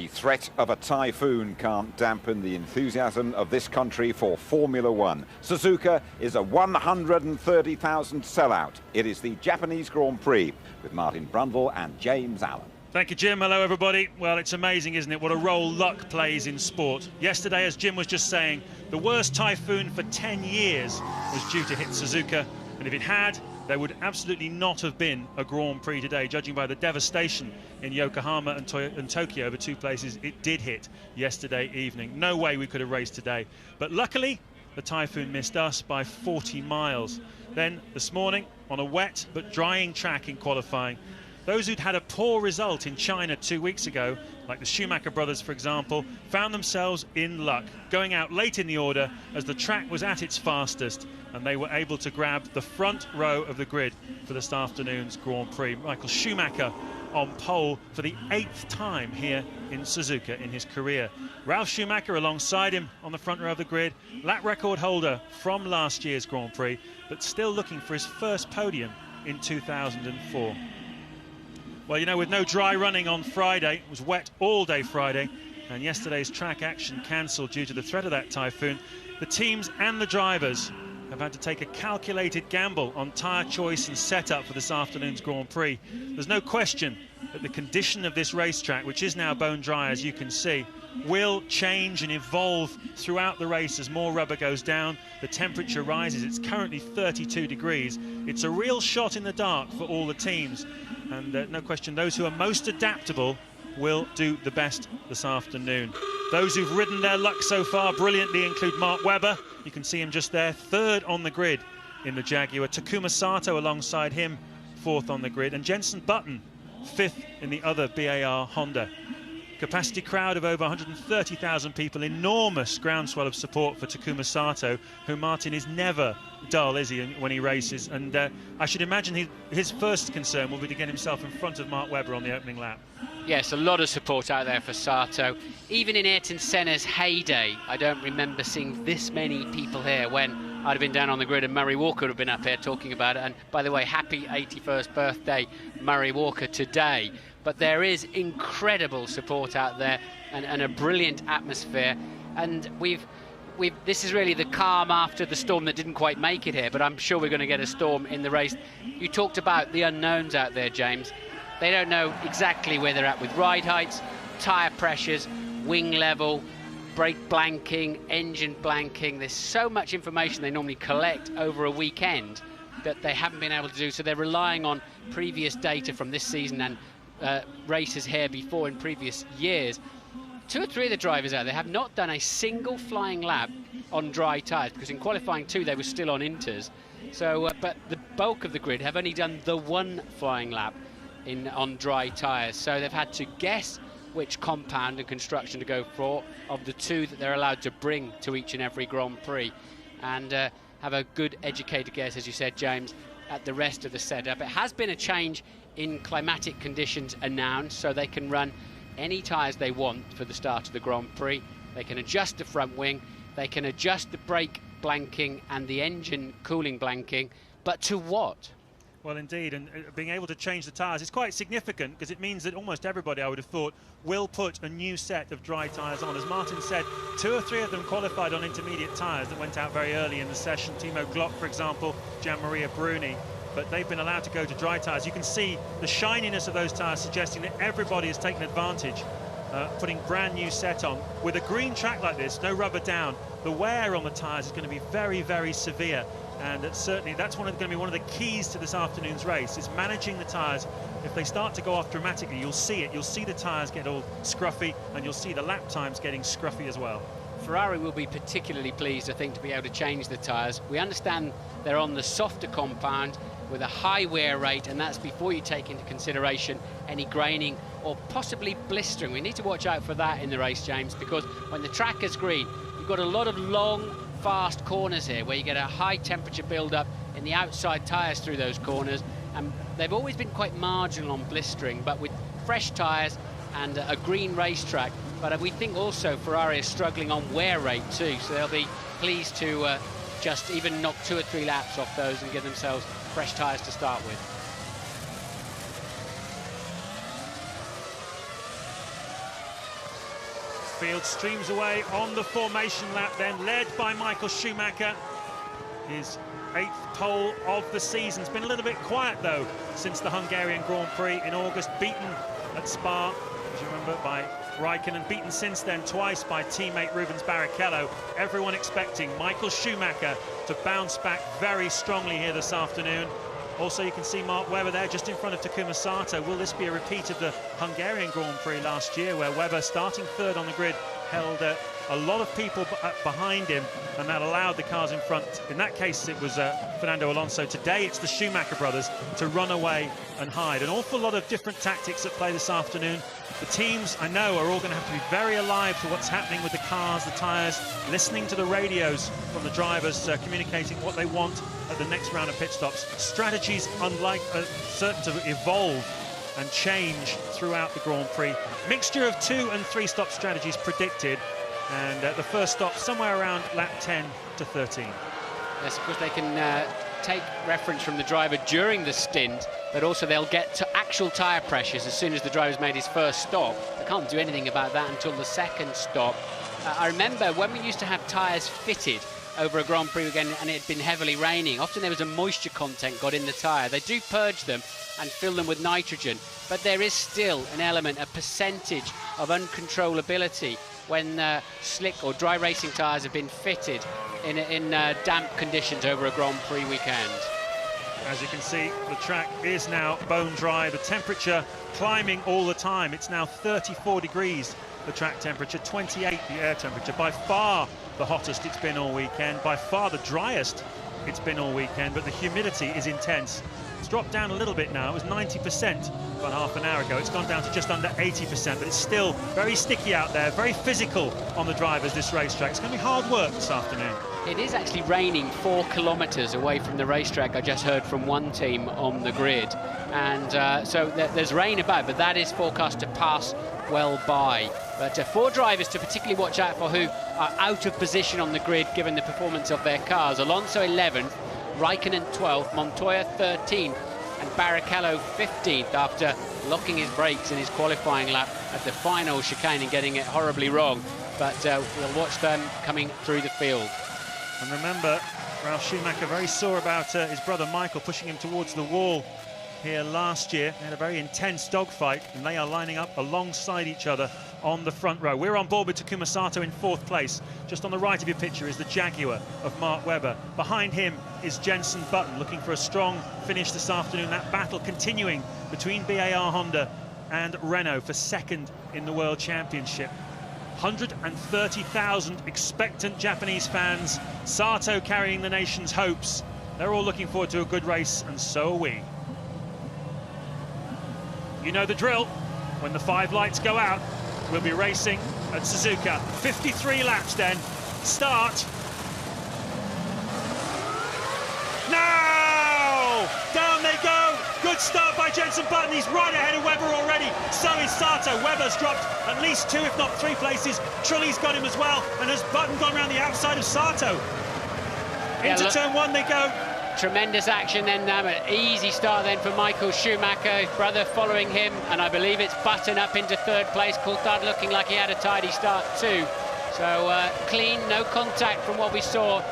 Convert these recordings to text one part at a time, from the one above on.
The threat of a typhoon can't dampen the enthusiasm of this country for Formula One. Suzuka is a 130,000 sellout. It is the Japanese Grand Prix with Martin Brundle and James Allen. Thank you, Jim. Hello, everybody. Well, it's amazing, isn't it, what a role luck plays in sport. Yesterday, as Jim was just saying, the worst typhoon for 10 years was due to hit Suzuka, and if it had, there would absolutely not have been a Grand Prix today, judging by the devastation in Yokohama and Tokyo, the two places it did hit yesterday evening. No way we could have raced today. But luckily, the typhoon missed us by 40 miles. Then, this morning, on a wet but drying track in qualifying, those who'd had a poor result in China 2 weeks ago, like the Schumacher brothers, for example, found themselves in luck, going out late in the order as the track was at its fastest, and they were able to grab the front row of the grid for this afternoon's Grand Prix. Michael Schumacher on pole for the 8th time here in Suzuka in his career. Ralf Schumacher alongside him on the front row of the grid, lap record holder from last year's Grand Prix, but still looking for his first podium in 2004. Well, you know, with no dry running on Friday, it was wet all day Friday, and yesterday's track action cancelled due to the threat of that typhoon, the teams and the drivers have had to take a calculated gamble on tyre choice and setup for this afternoon's Grand Prix. There's no question that the condition of this racetrack, which is now bone dry, as you can see, will change and evolve throughout the race as more rubber goes down, the temperature rises. It's currently 32 degrees. It's a real shot in the dark for all the teams. And no question, those who are most adaptable will do the best this afternoon. Those who've ridden their luck so far brilliantly include Mark Webber. You can see him just there, 3rd on the grid in the Jaguar. Takuma Sato alongside him, 4th on the grid. And Jenson Button, 5th in the other BAR Honda. Capacity crowd of over 130,000 people. Enormous groundswell of support for Takuma Sato, who, Martin, is never dull, is he, when he races? And I should imagine his first concern will be to get himself in front of Mark Webber on the opening lap. Yes, a lot of support out there for Sato. Even in Ayrton Senna's heyday, I don't remember seeing this many people here when I'd have been down on the grid and Murray Walker would have been up here talking about it. And by the way, happy 81st birthday, Murray Walker, today. But there is incredible support out there and a brilliant atmosphere. And this is really the calm after the storm that didn't quite make it here, but I'm sure we're going to get a storm in the race. You talked about the unknowns out there, James. They don't know exactly where they're at with ride heights, tyre pressures, wing level, brake blanking, engine blanking. There's so much information they normally collect over a weekend that they haven't been able to do. So they're relying on previous data from this season and races here before in previous years. 2 or 3 of the drivers out there have not done a single flying lap on dry tyres, because in qualifying 2 they were still on inters. So, but the bulk of the grid have only done the 1 flying lap on dry tyres. So they've had to guess which compound and construction to go for of the 2 that they're allowed to bring to each and every Grand Prix, and have a good educated guess, as you said, James, at the rest of the setup. It has been a change in climatic conditions announced, so they can run any tyres they want for the start of the Grand Prix. They can adjust the front wing, they can adjust the brake blanking and the engine cooling blanking, but to what? Well, indeed, and being able to change the tyres is quite significant, because it means that almost everybody, I would have thought, will put a new set of dry tyres on. As Martin said, 2 or 3 of them qualified on intermediate tyres that went out very early in the session. Timo Glock, for example, Gian Maria Bruni, but they've been allowed to go to dry tyres. You can see the shininess of those tyres suggesting that everybody has taken advantage, putting brand new set on. With a green track like this, no rubber down, the wear on the tyres is going to be very, very severe. And certainly that's going to be one of the keys to this afternoon's race, is managing the tyres. If they start to go off dramatically, you'll see it. You'll see the tyres get all scruffy, and you'll see the lap times getting scruffy as well. Ferrari will be particularly pleased, I think, to be able to change the tyres. We understand they're on the softer compound with a high wear rate, and that's before you take into consideration any graining or possibly blistering. We need to watch out for that in the race, James, because when the track is green, you've got a lot of long, fast corners here where you get a high temperature build-up in the outside tyres through those corners, and they've always been quite marginal on blistering, but with fresh tyres and a green racetrack. But we think also Ferrari is struggling on wear rate too, so they'll be pleased to just even knock 2 or 3 laps off those and give themselves fresh tyres to start with. Field streams away on the formation lap then, led by Michael Schumacher. His 8th pole of the season. It's been a little bit quiet though since the Hungarian Grand Prix in August, beaten at Spa, as you remember, by Raikkonen, beaten since then twice by teammate Rubens Barrichello. Everyone expecting Michael Schumacher to bounce back very strongly here this afternoon. Also, you can see Mark Webber there just in front of Takuma Sato. Will this be a repeat of the Hungarian Grand Prix last year, where Webber, starting 3rd on the grid, held a lot of people behind him, and that allowed the cars in front? In that case, it was Fernando Alonso. Today, it's the Schumacher brothers to run away and hide. An awful lot of different tactics at play this afternoon. The teams, I know, are all going to have to be very alive to what's happening with the cars, the tyres, listening to the radios from the drivers, communicating what they want at the next round of pit stops. Strategies certain to evolve and change throughout the Grand Prix. Mixture of 2 and 3 stop strategies predicted, and the first stop somewhere around lap 10 to 13. Yes, of course they can take reference from the driver during the stint, but also they'll get to actual tyre pressures as soon as the driver's made his first stop. They can't do anything about that until the second stop. I remember when we used to have tyres fitted over a Grand Prix weekend and it had been heavily raining, often there was a moisture content got in the tyre. They do purge them and fill them with nitrogen, but there is still an element, a percentage of uncontrollability when slick or dry racing tyres have been fitted in damp conditions over a Grand Prix weekend. As you can see, the track is now bone dry. The temperature climbing all the time. It's now 34 degrees, the track temperature, 28 the air temperature. By far the hottest it's been all weekend, by far the driest it's been all weekend, but the humidity is intense. It's dropped down a little bit now. It was 90% about half an hour ago. It's gone down to just under 80%, but it's still very sticky out there, very physical on the drivers, this racetrack. It's going to be hard work this afternoon. It is actually raining 4 kilometres away from the racetrack. I just heard from one team on the grid. And so there's rain about, but that is forecast to pass well by. But 4 drivers to particularly watch out for who are out of position on the grid given the performance of their cars. Alonso 11th, Raikkonen 12th, Montoya 13th, and Barrichello 15th after locking his brakes in his qualifying lap at the final chicane and getting it horribly wrong. But we'll watch them coming through the field. And remember, Ralf Schumacher very sore about his brother Michael pushing him towards the wall here last year. They had a very intense dogfight, and they are lining up alongside each other on the front row. We're on board with Takuma Sato in 4th place. Just on the right of your picture is the Jaguar of Mark Webber. Behind him is Jenson Button, looking for a strong finish this afternoon. That battle continuing between BAR Honda and Renault for 2nd in the World Championship. 130,000 expectant Japanese fans. Sato carrying the nation's hopes. They're all looking forward to a good race, and so are we. You know the drill. When the 5 lights go out, we'll be racing at Suzuka. 53 laps then. Start. Now! Down they go. Good start by Jenson Button. He's right ahead of Webber already. So is Sato. Webber's dropped at least 2, if not 3 places. Trulli's got him as well. And has Button gone around the outside of Sato? Into turn 1 they go. Tremendous action then, an easy start then for Michael Schumacher, his brother following him, and I believe it's Button up into 3rd place. Coulthard looking like he had a tidy start too. So clean, no contact from what we saw,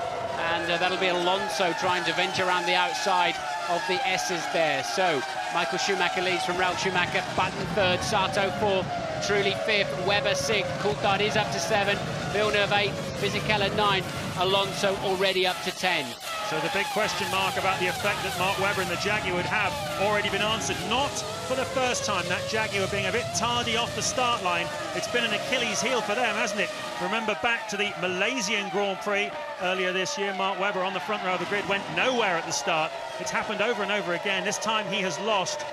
and that'll be Alonso trying to venture around the outside of the S's there. So Michael Schumacher leads from Ralf Schumacher, Button 3rd, Sato 4th, Trulli 5th, Webber 6th, Coulthard is up to 7th, Villeneuve 8th, Fisichella 9th, Alonso already up to 10. So the big question mark about the effect that Mark Webber and the Jaguar would have already been answered. Not for the first time, that Jaguar being a bit tardy off the start line. It's been an Achilles heel for them, hasn't it? Remember back to the Malaysian Grand Prix earlier this year, Mark Webber on the front row of the grid went nowhere at the start. It's happened over and over again. This time he has lost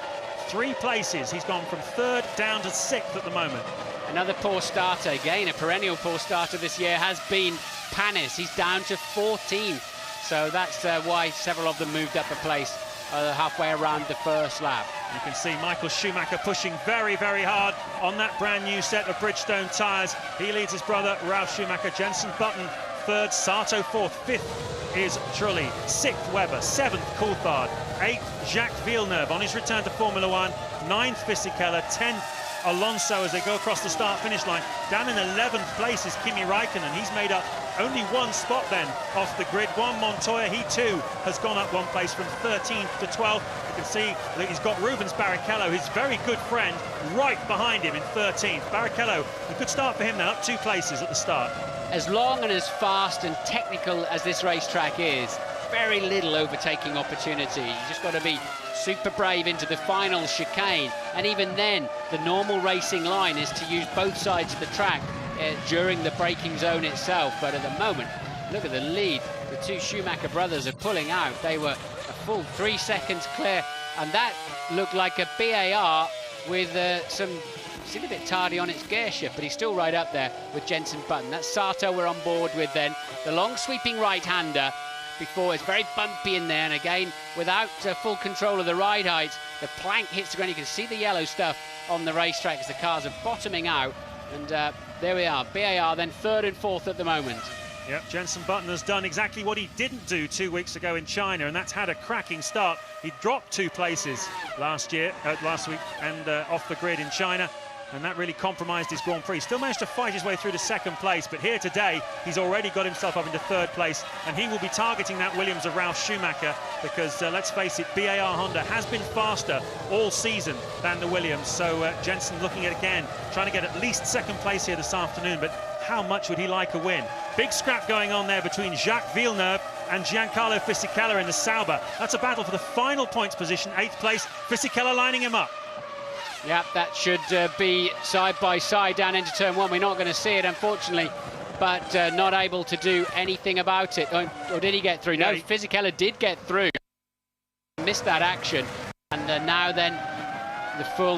3 places. He's gone from 3rd down to 6th at the moment. Another poor starter, again a perennial poor starter this year has been Panis. He's down to 14th. So that's why several of them moved up a place halfway around the first lap. You can see Michael Schumacher pushing very, very hard on that brand new set of Bridgestone tyres. He leads his brother Ralf Schumacher. Jenson Button 3rd, Sato 4th, 5th is Trulli, 6th Webber, 7th Coulthard, 8th Jacques Villeneuve on his return to Formula 1, 9th Fisichella, 10th Alonso as they go across the start-finish line. Down in 11th place is Kimi Raikkonen. He's made up only one spot then off the grid. Juan Montoya, he too has gone up one place from 13th to 12th. You can see that he's got Rubens Barrichello, his very good friend, right behind him in 13th. Barrichello, a good start for him now, up 2 places at the start. As long and as fast and technical as this racetrack is, very little overtaking opportunity. You just got to be super brave into the final chicane, and even then the normal racing line is to use both sides of the track during the braking zone itself. But at the moment, look at the lead the 2 Schumacher brothers are pulling out. They were a full 3 seconds clear, and that looked like a BAR with seemed a bit tardy on its gear shift, but he's still right up there with Jenson Button. That's Sato we're on board with then, the long sweeping right-hander. Before it's very bumpy in there, and again without full control of the ride height, the plank hits the ground. You can see the yellow stuff on the racetrack as the cars are bottoming out, and there we are. BAR then 3rd and 4th at the moment. Yep, Jenson Button has done exactly what he didn't do 2 weeks ago in China, and that's had a cracking start. He dropped 2 places last week and off the grid in China, and that really compromised his Grand Prix. Still managed to fight his way through to 2nd place, but here today he's already got himself up into 3rd place, and he will be targeting that Williams of Ralf Schumacher, because let's face it, BAR Honda has been faster all season than the Williams. So Jenson looking at again trying to get at least 2nd place here this afternoon, but how much would he like a win? Big scrap going on there between Jacques Villeneuve and Giancarlo Fisichella in the Sauber. That's a battle for the final points position, 8th place. Fisichella lining him up. Yeah, that should be side by side down into turn 1. We're not going to see it, unfortunately, but not able to do anything about it. Or did he get through? No, Fisichella did get through. Missed that action, and now then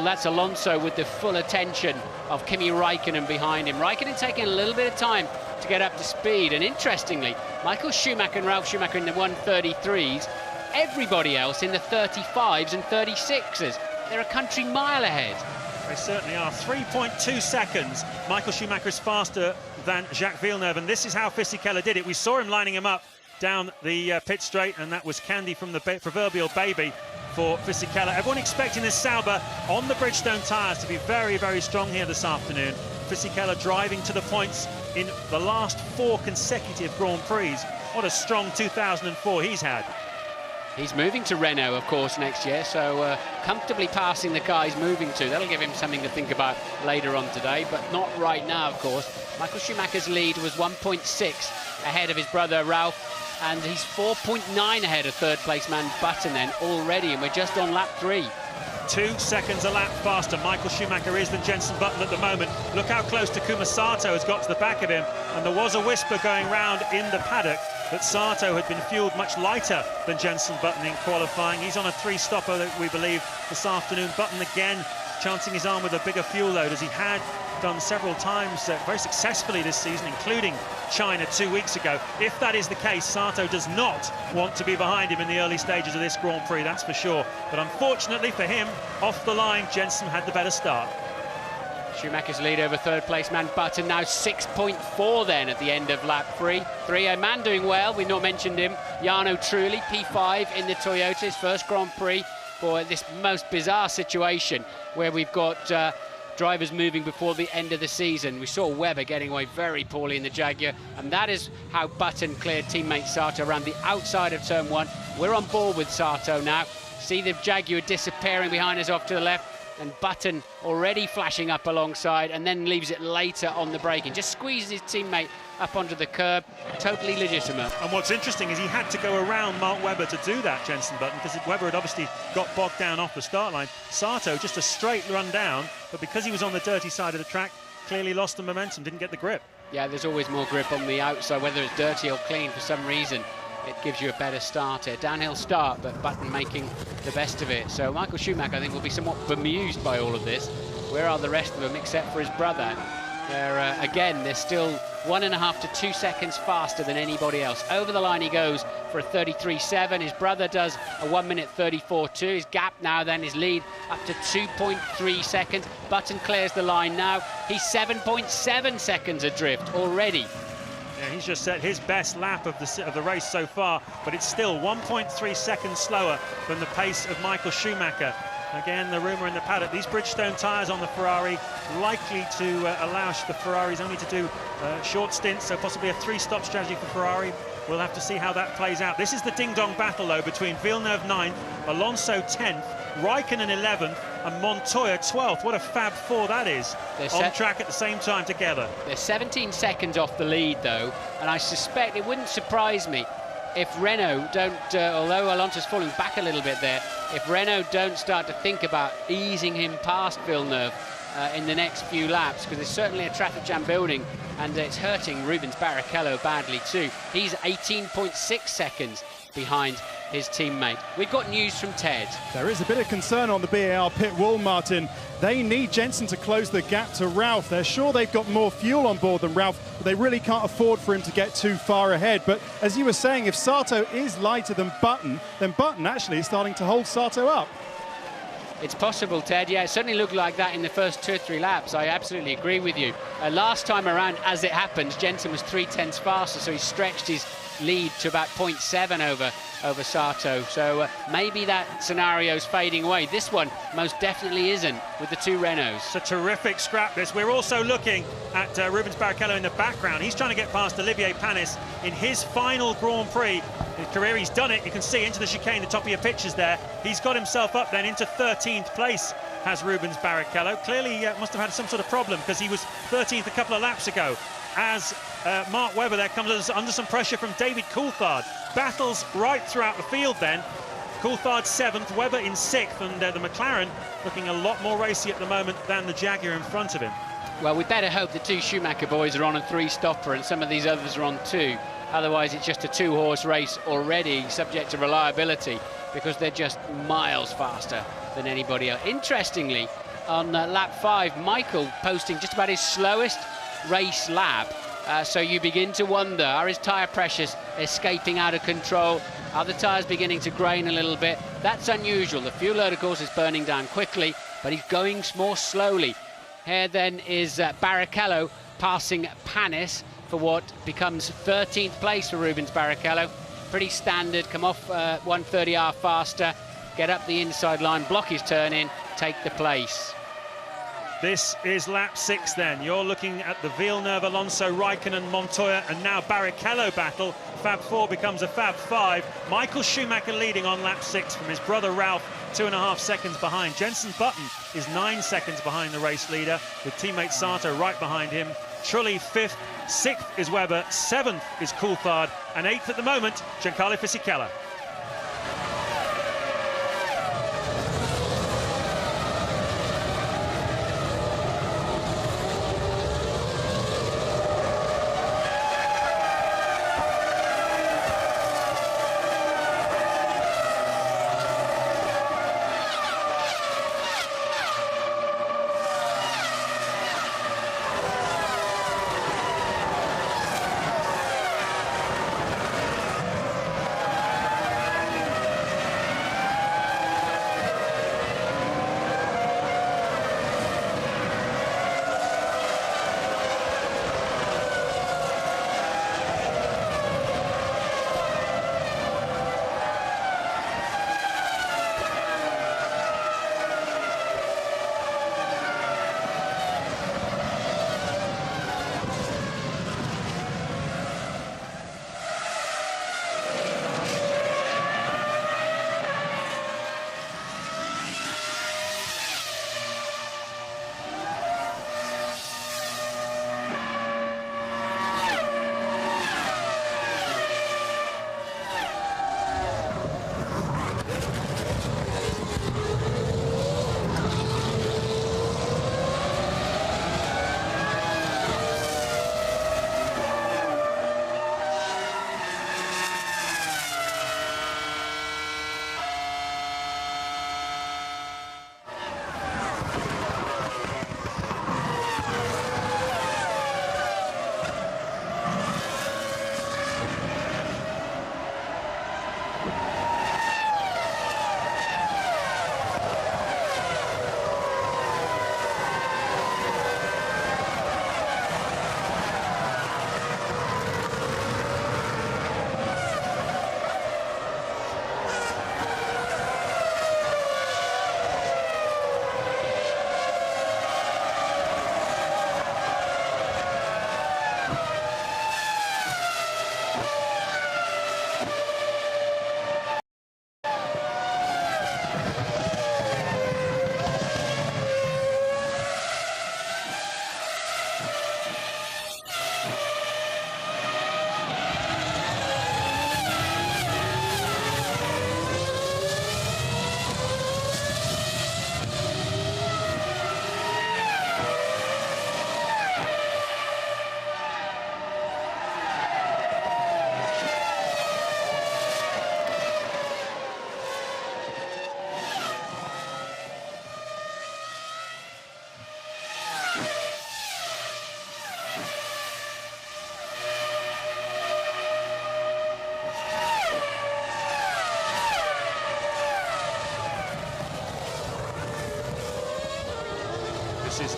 that's Alonso with the full attention of Kimi Raikkonen behind him. Raikkonen taking a little bit of time to get up to speed, and interestingly, Michael Schumacher and Ralf Schumacher in the 133s, everybody else in the 35s and 36s. They're a country mile ahead. They certainly are. 3.2 seconds. Michael Schumacher is faster than Jacques Villeneuve, and this is how Fisichella did it. We saw him lining him up down the pit straight, and that was candy from the proverbial baby for Fisichella. Everyone expecting this Sauber on the Bridgestone tyres to be very, very strong here this afternoon. Fisichella driving to the points in the last 4 consecutive Grand Prix. What a strong 2004 he's had. He's moving to Renault, of course, next year, so comfortably passing the car he's moving to. That'll give him something to think about later on today, but not right now, of course. Michael Schumacher's lead was 1.6 ahead of his brother Ralf, and he's 4.9 ahead of 3rd place man Button then already, and we're just on lap 3. 2 seconds a lap faster Michael Schumacher is than Jenson Button at the moment. Look how close Takuma Sato has got to the back of him, and there was a whisper going round in the paddock that Sato had been fueled much lighter than Jenson Button in qualifying. He's on a 3-stopper, we believe, this afternoon. Button again chancing his arm with a bigger fuel load, as he had done several times very successfully this season, including China 2 weeks ago. If that is the case, Sato does not want to be behind him in the early stages of this Grand Prix, that's for sure. But unfortunately for him, off the line, Jenson had the better start. Schumacher's lead over 3rd place man Button, now 6.4 then at the end of lap 3. A man doing well, we've not mentioned him, Jarno Trulli, P5 in the Toyota, his first Grand Prix for this most bizarre situation where we've got drivers moving before the end of the season. We saw Webber getting away very poorly in the Jaguar, and that is how Button cleared teammate Sato around the outside of turn 1. We're on board with Sato now. See the Jaguar disappearing behind us off to the left, and Button already flashing up alongside, and then leaves it later on the braking. Just squeezes his teammate up onto the curb. Totally legitimate. And what's interesting is he had to go around Mark Webber to do that, Jenson Button, because Webber had obviously got bogged down off the start line. Sato just a straight run down, but because he was on the dirty side of the track, clearly lost the momentum, didn't get the grip. Yeah, there's always more grip on the outside, whether it's dirty or clean. For some reason, it gives you a better start here. Downhill start, but Button making the best of it. So Michael Schumacher, I think, will be somewhat bemused by all of this. Where are the rest of them, except for his brother? They're still 1.5 to 2 seconds faster than anybody else. Over the line he goes for a 33.7. His brother does a 1:34.2. His gap now then, his lead up to 2.3 seconds. Button clears the line now. He's 7.7 seconds adrift already. Yeah, he's just set his best lap of the race so far, but it's still 1.3 seconds slower than the pace of Michael Schumacher. Again, the rumour in the paddock, these Bridgestone tyres on the Ferrari likely to allow the Ferraris only to do short stints, so possibly a 3-stop strategy for Ferrari. We'll have to see how that plays out. This is the ding-dong battle, though, between Villeneuve 9th, Alonso 10th, Raikkonen 11th, and Montoya 12th. What a fab four that is, on track at the same time together. They're 17 seconds off the lead, though, and I suspect it wouldn't surprise me if Renault don't, although Alonso's falling back a little bit there, if Renault don't start to think about easing him past Villeneuve in the next few laps, because there's certainly a traffic jam building, and it's hurting Rubens Barrichello badly too. He's 18.6 seconds behind his teammate. We've got news from Ted. There is a bit of concern on the BAR pit wall, Martin. They need Jenson to close the gap to Ralph. They're sure they've got more fuel on board than Ralph, but they really can't afford for him to get too far ahead. But as you were saying, if Sato is lighter than Button, then Button actually is starting to hold Sato up. It's possible, Ted. Yeah, it certainly looked like that in the first 2 or 3 laps. I absolutely agree with you. Last time around, as it happened, Jenson was 0.3 faster, so he stretched his lead to about 0.7 over Sato. So maybe that scenario's fading away. This one most definitely isn't, with the 2 Renaults. It's a terrific scrap this. We're also looking at Rubens Barrichello in the background. He's trying to get past Olivier Panis in his final Grand Prix. In his career, he's done it. You can see into the chicane, the top of your pictures there. He's got himself up then into 13th place, has Rubens Barrichello. Clearly must have had some sort of problem, because he was 13th a couple of laps ago. As Mark Webber there comes under some pressure from David Coulthard. Battles right throughout the field then. Coulthard 7th, Webber in 6th, and the McLaren looking a lot more racy at the moment than the Jaguar in front of him. Well, we better hope the 2 Schumacher boys are on a 3-stopper and some of these others are on 2. Otherwise, it's just a 2-horse race already, subject to reliability, because they're just miles faster than anybody else. Interestingly, on lap 5, Michael posting just about his slowest race lap. So you begin to wonder, are his tyre pressures escaping out of control? Are the tyres beginning to grain a little bit? That's unusual. The fuel load, of course, is burning down quickly, but he's going more slowly. Here then is Barrichello passing Panis for what becomes 13th place for Rubens Barrichello. Pretty standard, come off 130R faster, get up the inside line, block his turn in, take the place. This is lap 6 then. You're looking at the Villeneuve, Alonso, Raikkonen, Montoya, and now Barrichello battle. Fab 4 becomes a Fab 5. Michael Schumacher leading on lap 6 from his brother Ralph, 2.5 seconds behind. Jenson Button is 9 seconds behind the race leader, with teammate Sato right behind him. Trulli 5th, 6th is Webber, 7th is Coulthard, and 8th at the moment, Giancarlo Fisichella.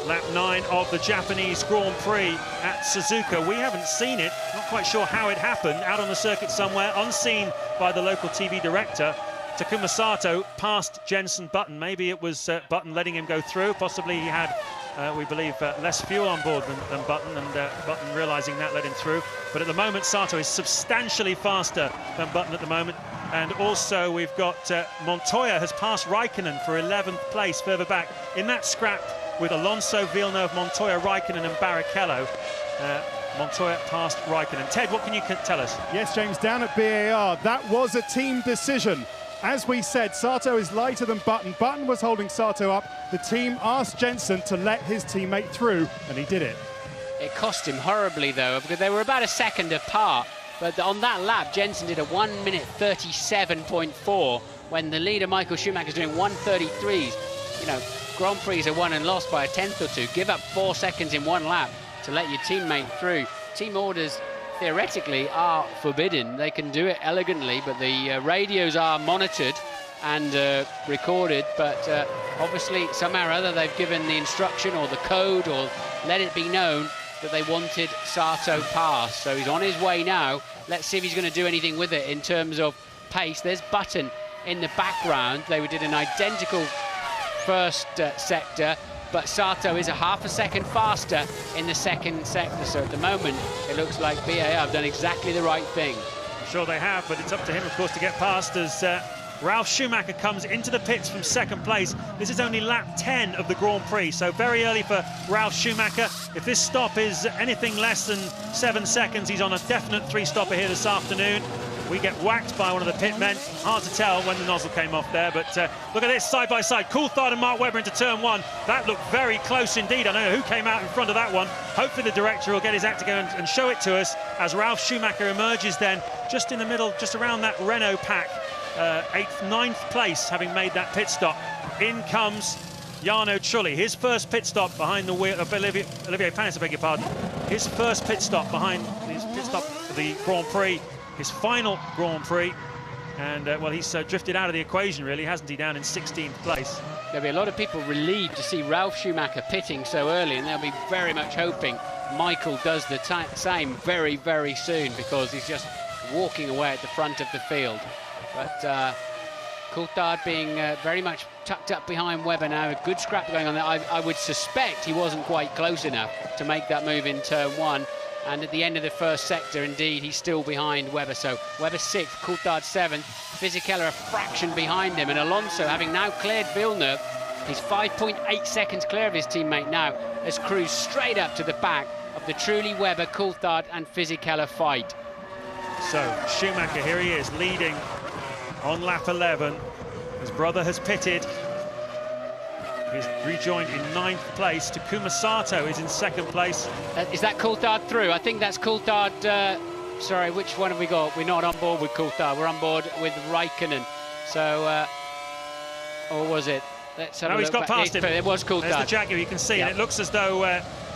Lap 9 of the Japanese Grand Prix at Suzuka. We haven't seen it, not quite sure how it happened, out on the circuit somewhere, unseen by the local TV director. Takuma Sato passed Jenson Button. Maybe it was Button letting him go through. Possibly he had, we believe, less fuel on board than Button, and Button realising that let him through. But at the moment, Sato is substantially faster than Button at the moment. And also we've got Montoya has passed Raikkonen for 11th place further back. In that scrap with Alonso, Villeneuve, Montoya, Raikkonen and Barrichello, Montoya passed Raikkonen. Ted, what can you tell us? Yes, James, down at BAR, that was a team decision. As we said, Sato is lighter than Button. Button was holding Sato up. The team asked Jenson to let his teammate through, and he did it. It cost him horribly, though, because they were about a second apart. But on that lap, Jenson did a 1 minute 37.4 when the leader, Michael Schumacher, is doing 1:33s. You know, Grand Prix are won and lost by a tenth or two. Give up 4 seconds in one lap to let your teammate through. Team orders theoretically are forbidden. They can do it elegantly, but the radios are monitored and recorded. But obviously, somehow or other, they've given the instruction or the code or let it be known that they wanted Sato passed. So he's on his way now. Let's see if he's going to do anything with it in terms of pace. There's Button in the background. They did an identical first sector, but Sato is a half a second faster in the second sector. So at the moment, it looks like BAR have done exactly the right thing. Sure they have, but it's up to him, of course, to get past as Ralf Schumacher comes into the pits from second place. This is only lap 10 of the Grand Prix, so very early for Ralf Schumacher. If this stop is anything less than 7 seconds, he's on a definite three-stopper here this afternoon. We get whacked by one of the pit men. Hard to tell when the nozzle came off there, but look at this side by side. Coulthard and Mark Webber into turn one. That looked very close indeed. I don't know who came out in front of that one. Hopefully the director will get his act to go and show it to us as Ralf Schumacher emerges then just in the middle, just around that Renault pack. 8th, 9th place, having made that pit stop. In comes Jarno Trulli, his first pit stop behind the wheel of Olivier Panis, I beg your pardon. His first pit stop behind his pit stop for the Grand Prix, his final Grand Prix. And, well, he's drifted out of the equation, really, hasn't he, down in 16th place. There'll be a lot of people relieved to see Ralf Schumacher pitting so early, and they'll be very much hoping Michael does the same very, very soon, because he's just walking away at the front of the field. But Coulthard being very much tucked up behind Webber now. A good scrap going on there. I would suspect he wasn't quite close enough to make that move in turn one. And at the end of the first sector, indeed, he's still behind Webber. So Webber 6th, Coulthard 7th. Fisichella a fraction behind him. And Alonso, having now cleared Villeneuve, he's 5.8 seconds clear of his teammate now, has cruised straight up to the back of the Trulli, Webber, Coulthard and Fisichella fight. So Schumacher, here he is, leading on lap 11. His brother has pitted. He's rejoined in 9th place. Takuma Sato is in 2nd place. Is that Coulthard through? I think that's Coulthard. Sorry, which one have we got? We're not on board with Coulthard. We're on board with Raikkonen. So, or was it? No, he's got past him. It was Coulthard. There's the Jaguar, you can see, yep. And it looks as though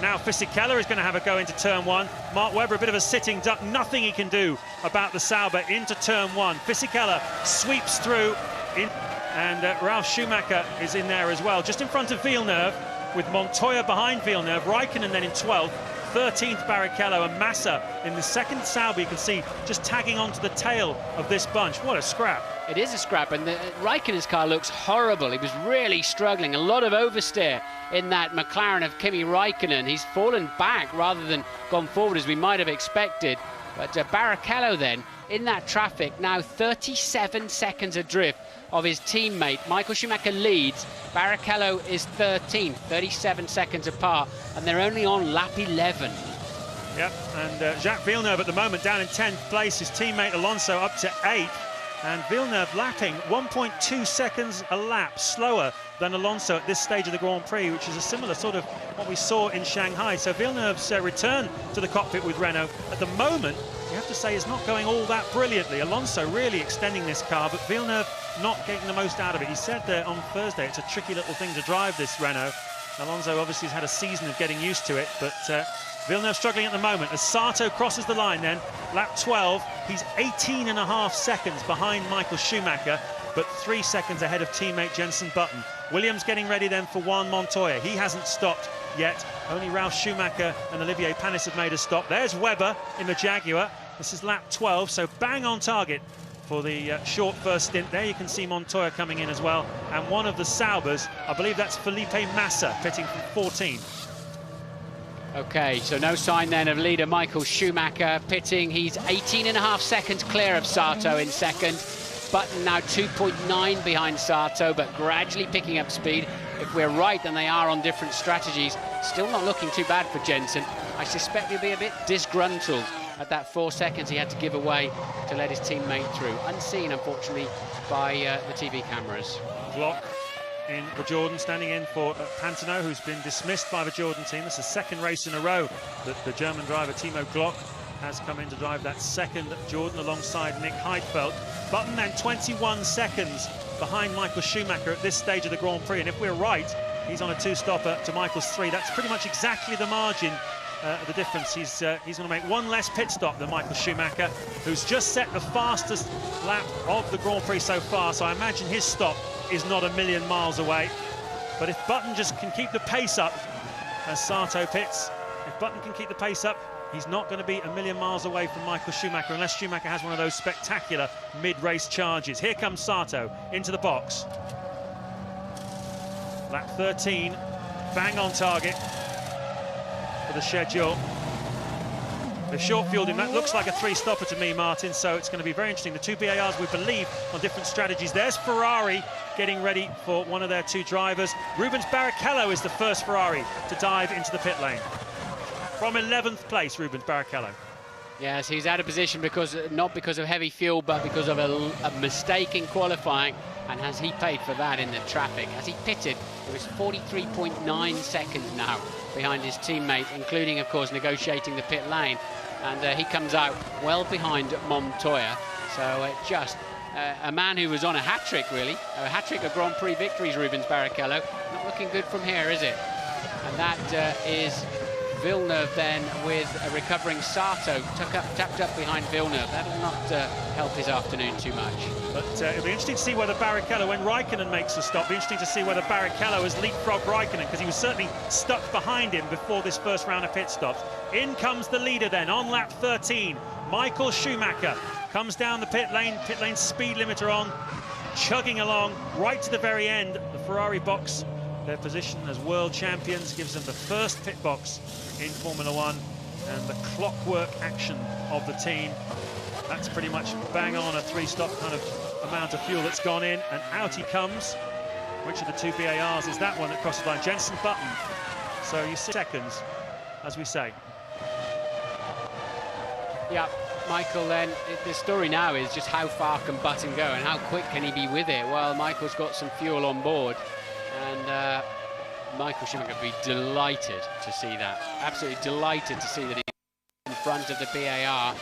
now Fisichella is going to have a go into turn one. Mark Webber, a bit of a sitting duck, nothing he can do about the Sauber into turn one. Fisichella sweeps through, and Ralf Schumacher is in there as well, just in front of Villeneuve, with Montoya behind Villeneuve, Raikkonen then in 12th, 13th Barrichello, and Massa in the 2nd Sauber. You can see just tagging onto the tail of this bunch. What a scrap. It is a scrap, and Raikkonen's car looks horrible. He was really struggling. A lot of oversteer in that McLaren of Kimi Raikkonen. He's fallen back rather than gone forward as we might have expected. But Barrichello then, in that traffic, now 37 seconds adrift of his teammate. Michael Schumacher leads. Barrichello is 13th, 37 seconds apart, and they're only on lap 11. Yep, and Jacques Villeneuve at the moment down in 10th place. His teammate Alonso up to 8th. And Villeneuve lapping 1.2 seconds a lap slower than Alonso at this stage of the Grand Prix, which is a similar sort of what we saw in Shanghai. So Villeneuve's return to the cockpit with Renault at the moment, you have to say, is not going all that brilliantly. Alonso really extending this car, but Villeneuve not getting the most out of it. He said on Thursday it's a tricky little thing to drive this Renault. Alonso obviously has had a season of getting used to it, but Villeneuve struggling at the moment. As Sato crosses the line then, lap 12, he's 18.5 seconds behind Michael Schumacher, but 3 seconds ahead of teammate Jenson Button. Williams getting ready then for Juan Montoya. He hasn't stopped yet. Only Ralf Schumacher and Olivier Panis have made a stop. There's Webber in the Jaguar. This is lap 12, so bang on target for the short first stint. There you can see Montoya coming in as well. And one of the Saubers, I believe that's Felipe Massa, pitting from 14. Okay, so no sign then of leader Michael Schumacher pitting. He's 18.5 seconds clear of Sato in second. Button now 2.9 behind Sato, but gradually picking up speed. If we're right, then they are on different strategies. Still not looking too bad for Jensen. I suspect he'll be a bit disgruntled at that 4 seconds he had to give away to let his teammate through. Unseen, unfortunately, by the TV cameras. Glock in for Jordan, standing in for Pantano, who's been dismissed by the Jordan team. This is the second race in a row that the German driver Timo Glock has come in to drive that second Jordan alongside Nick Heidfeld. Button then 21 seconds behind Michael Schumacher at this stage of the Grand Prix, and if we're right, he's on a two-stopper to Michael's 3. That's pretty much exactly the margin, the difference. He's going to make one less pit stop than Michael Schumacher, who's just set the fastest lap of the Grand Prix so far, so I imagine his stop is not a million miles away. But if Button just can keep the pace up as Sato pits, if Button can keep the pace up, he's not going to be a million miles away from Michael Schumacher unless Schumacher has one of those spectacular mid-race charges. Here comes Sato into the box. Lap 13, bang on target for the schedule. They've short-fueled him. That looks like a three-stopper to me, Martin, so it's going to be very interesting. The two BARs, we believe, on different strategies. There's Ferrari getting ready for one of their two drivers. Rubens Barrichello is the first Ferrari to dive into the pit lane. From 11th place, Rubens Barrichello. Yes, he's out of position because not because of heavy fuel, but because of a mistake in qualifying. And has he paid for that in the traffic? As he pitted, it was 43.9 seconds now behind his teammate, including, of course, negotiating the pit lane. And he comes out well behind Montoya. So just a man who was on a hat-trick, really. A hat-trick of Grand Prix victories, Rubens Barrichello. Not looking good from here, is it? And that is Villeneuve then with a recovering Sato tapped up behind Villeneuve. That will not help his afternoon too much. But it'll be interesting to see whether Barrichello, when Raikkonen makes a stop, it'll be interesting to see whether Barrichello has leapfrogged Raikkonen, because he was certainly stuck behind him before this first round of pit stops. In comes the leader then on lap 13. Michael Schumacher comes down the pit lane speed limiter on, chugging along right to the very end. The Ferrari box, their position as world champions, gives them the first pit box in Formula One, and the clockwork action of the team. That's pretty much bang on a three-stop kind of amount of fuel that's gone in, and out he comes. Which of the two BARs is that one that crosses the line? Jensen Button. So you see seconds, as we say. Yeah, Michael, then the story now is just how far can Button go and how quick can he be with it? Well, Michael's got some fuel on board, and Michael Schumacher would be delighted to see that. Absolutely delighted to see that he's in front of the BAR,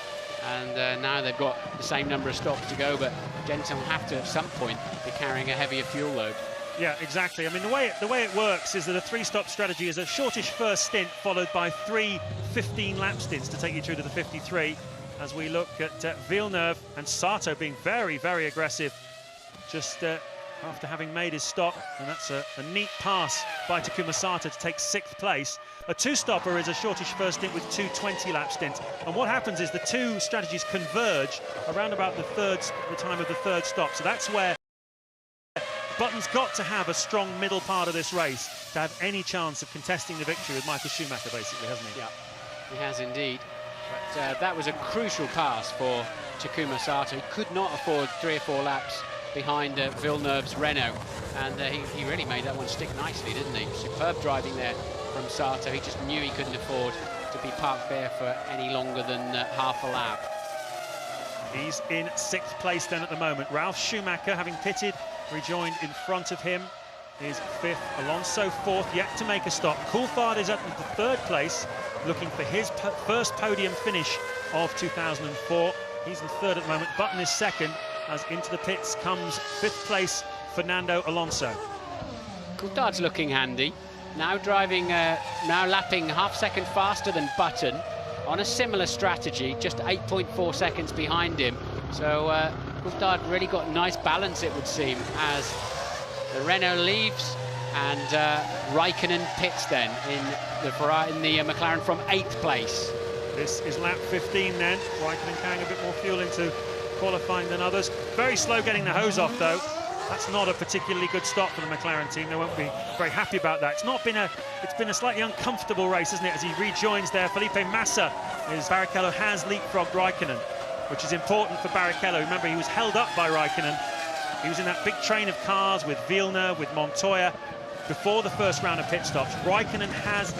and now they've got the same number of stops to go, but Jensen will have to at some point be carrying a heavier fuel load. Yeah, exactly. I mean, the way it works is that a three-stop strategy is a shortish first stint followed by 3 15-lap stints to take you through to the 53, as we look at Villeneuve and Sato being very, very aggressive just after having made his stop, and that's a neat pass by Takuma Sato to take 6th place. A two-stopper is a shortish first stint with 2 20-lap stints, and what happens is the two strategies converge around about the time of the third stop, so that's where Button's got to have a strong middle part of this race to have any chance of contesting the victory with Michael Schumacher, basically, hasn't he? Yeah, he has indeed. But that was a crucial pass for Takuma Sato. He could not afford 3 or 4 laps behind Villeneuve's Renault, and he really made that one stick nicely, didn't he? Superb driving there from Sato. He just knew he couldn't afford to be parked there for any longer than half a lap. He's in 6th place then at the moment. Ralf Schumacher, having pitted, rejoined in front of him, is 5th. Alonso 4th, yet to make a stop. Coulthard is at the 3rd place, looking for his first podium finish of 2004. He's in 3rd at the moment. Button is 2nd, as into the pits comes 5th place Fernando Alonso. Coulthard's looking handy. Now driving, now lapping half second faster than Button on a similar strategy, just 8.4 seconds behind him. So Coulthard really got nice balance, it would seem, as the Renault leaves And Raikkonen pits then in the McLaren from 8th place. This is lap 15 then. Raikkonen carrying a bit more fuel into qualifying than others. Very slow getting the hose off though. That's not a particularly good stop for the McLaren team. They won't be very happy about that. It's been a slightly uncomfortable race, isn't it, as he rejoins there. Felipe Massa, as Barrichello has leapfrogged Raikkonen, which is important for Barrichello. Remember, he was held up by Raikkonen. He was in that big train of cars with Villeneuve, with Montoya, before the first round of pit stops. Barrichello has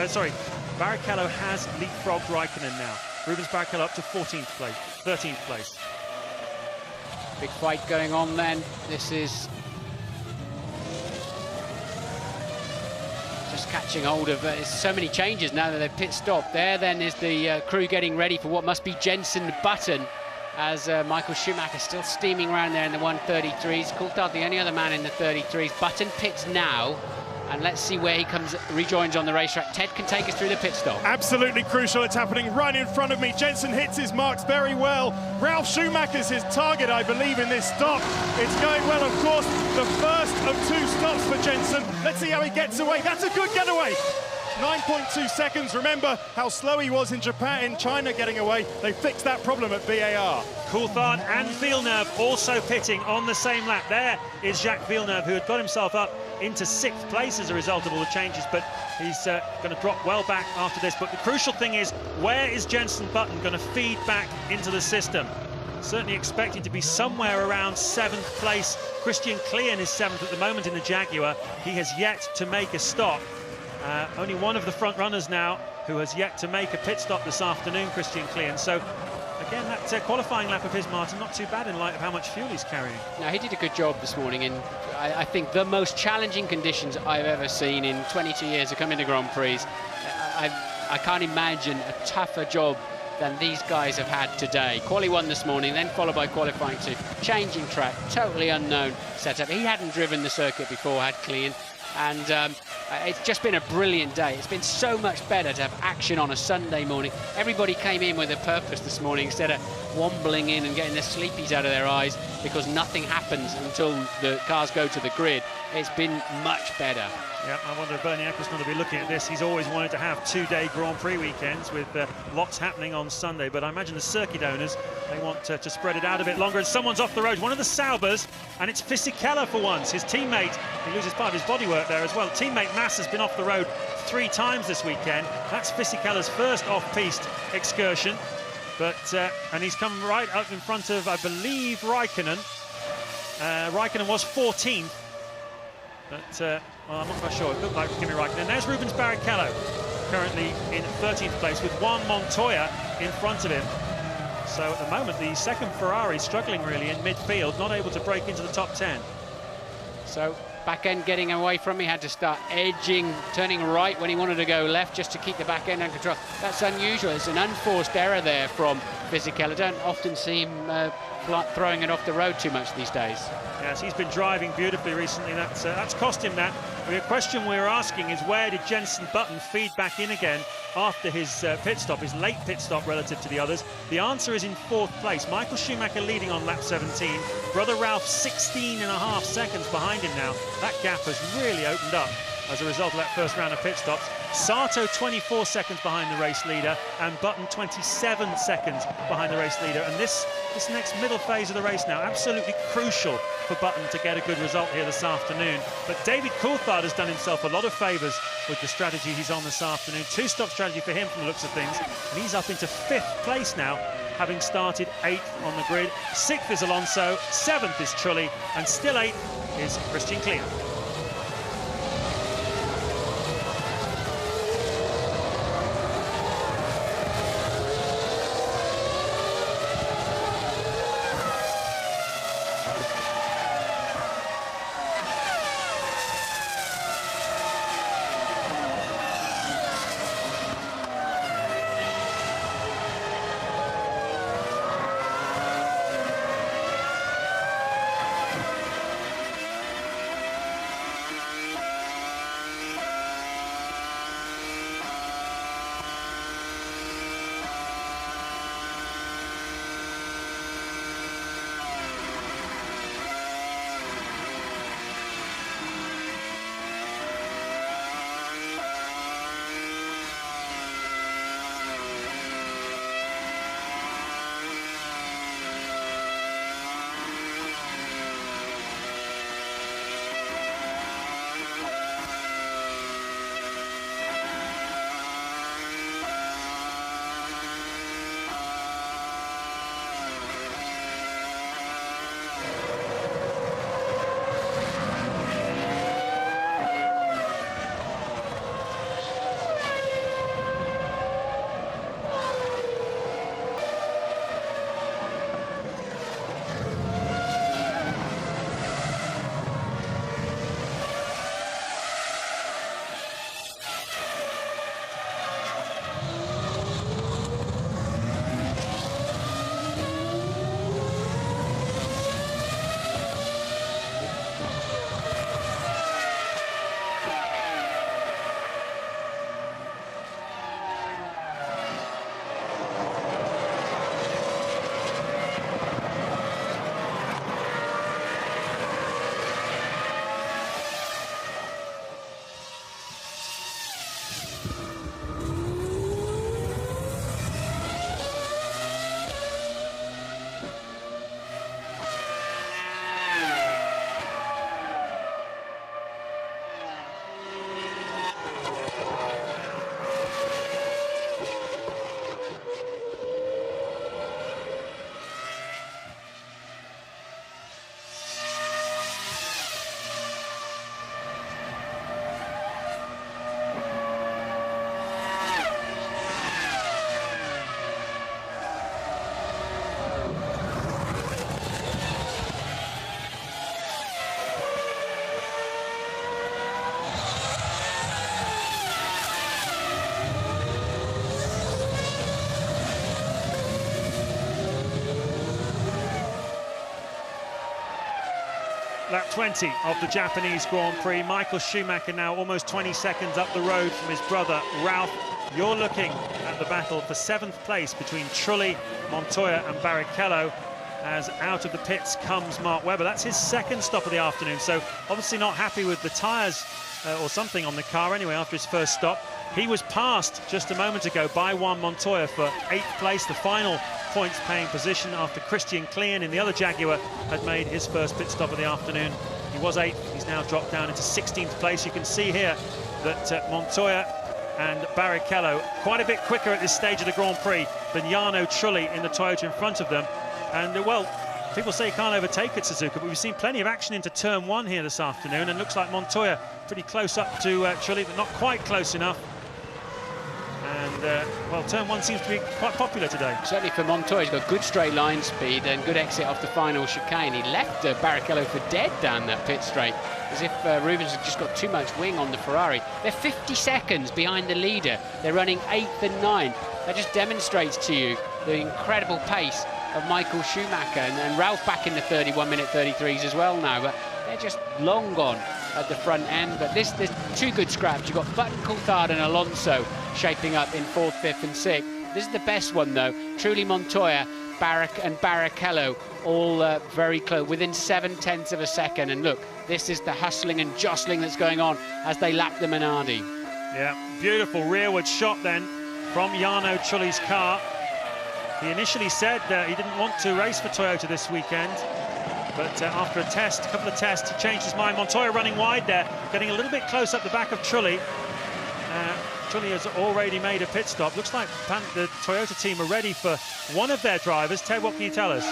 leapfrogged Raikkonen now. Rubens Barrichello up to 13th place. Big fight going on then. This is just catching hold of so many changes now that they've pit stopped. There then is the crew getting ready for what must be Jenson Button, as Michael Schumacher still steaming around there in the 133s. Coulthard the only other man in the 33s. Button pits now, and let's see where he rejoins on the racetrack. Ted can take us through the pit stop. Absolutely crucial. It's happening right in front of me. Jenson hits his marks very well. Ralf Schumacher's his target, I believe, in this stop. It's going well, of course. The first of 2 stops for Jenson. Let's see how he gets away. That's a good getaway. 9.2 seconds. Remember how slow he was in China getting away. They fixed that problem at VAR. Coulthard and Villeneuve also pitting on the same lap. There is Jacques Villeneuve, who had got himself up into 6th place as a result of all the changes, but he's going to drop well back after this. But the crucial thing is, where is Jenson Button going to feed back into the system? Certainly expecting to be somewhere around 7th place. Christian Klien is 7th at the moment in the Jaguar. He has yet to make a stop. Only one of the front runners now who has yet to make a pit stop this afternoon, Christian Klien. So again, that qualifying lap of his, Martin, not too bad in light of how much fuel he's carrying. Now, he did a good job this morning in, I think, the most challenging conditions I've ever seen in 22 years of coming to Grand Prix. I can't imagine a tougher job than these guys have had today. Quali 1 this morning, then followed by qualifying 2. Changing track, totally unknown setup. He hadn't driven the circuit before, had Klien. And it's just been a brilliant day. It's been so much better to have action on a Sunday morning. Everybody came in with a purpose this morning instead of wobbling in and getting their sleepies out of their eyes because nothing happens until the cars go to the grid. It's been much better. Yeah, I wonder if Bernie Ecclestone will be looking at this. He's always wanted to have 2-day Grand Prix weekends with lots happening on Sunday, but I imagine the circuit owners, they want to spread it out a bit longer. And someone's off the road, one of the Saubers, and it's Fisichella for once. His teammate, he loses part of his bodywork there as well. Teammate Mass has been off the road 3 times this weekend. That's Fisichella's first off-piste excursion, but and he's come right up in front of, I believe, Raikkonen. Raikkonen was 14th, but well, I'm not quite sure. It looked like Kimi Raikkonen. And there's Rubens Barrichello, currently in 13th place with Juan Montoya in front of him. So at the moment, the second Ferrari struggling really in midfield, not able to break into the top 10. So back end getting away from him, he had to start edging, turning right when he wanted to go left just to keep the back end under control. That's unusual. It's an unforced error there from Fisichella. Don't often see him throwing it off the road too much these days. Yes, he's been driving beautifully recently. That's cost him that. The question we're asking is, where did Jenson Button feed back in again after his pit stop, his late pit stop relative to the others? The answer is in 4th place. Michael Schumacher leading on lap 17. Brother Ralph 16.5 seconds behind him now. That gap has really opened up as a result of that first round of pit stops. Sato 24 seconds behind the race leader, and Button 27 seconds behind the race leader. And this next middle phase of the race now, absolutely crucial for Button to get a good result here this afternoon. But David Coulthard has done himself a lot of favours with the strategy he's on this afternoon. 2-stop strategy for him from the looks of things, and he's up into 5th place now, having started 8th on the grid. 6th is Alonso, 7th is Trulli, and still 8th is Christian Klien. lap 20 of the Japanese Grand Prix. Michael Schumacher now almost 20 seconds up the road from his brother Ralf. You're looking at the battle for 7th place between Trulli, Montoya and Barrichello, as out of the pits comes Mark Webber. That's his 2nd stop of the afternoon, so obviously not happy with the tyres or something on the car anyway after his 1st stop. He was passed just a moment ago by Juan Montoya for 8th place, the final points-paying position after Christian Klien in the other Jaguar had made his 1st pit stop of the afternoon. He was 8th, he's now dropped down into 16th place. You can see here that Montoya and Barrichello quite a bit quicker at this stage of the Grand Prix than Jarno Trulli in the Toyota in front of them. And well, people say you can't overtake at Suzuka, but we've seen plenty of action into turn 1 here this afternoon, and looks like Montoya pretty close up to Trulli, but not quite close enough. And well, turn 1 seems to be quite popular today. Certainly for Montoya, he's got good straight line speed and good exit off the final chicane. He left Barrichello for dead down that pit straight, as if Rubens had just got too much wing on the Ferrari. They're 50 seconds behind the leader. They're running 8th and 9th. That just demonstrates to you the incredible pace of Michael Schumacher, and Ralf back in the 31-minute 33s as well now, but they're just long gone at the front end. But there's 2 good scraps. You've got Button, Coulthard and Alonso shaping up in 4th, 5th and 6th. This is the best one though. Trulli, Montoya, Barrichello all very close, within 7/10 of a second. And look, this is the hustling and jostling that's going on as they lap the Minardi. Yeah, beautiful rearward shot then from Jarno Trulli's car. He initially said he didn't want to race for Toyota this weekend, but after a couple of tests, he changed his mind. Montoya running wide there, getting a little bit close up the back of Trulli. Trulli has already made a pit stop. Looks like the Toyota team are ready for one of their drivers. Ted, what can you tell us?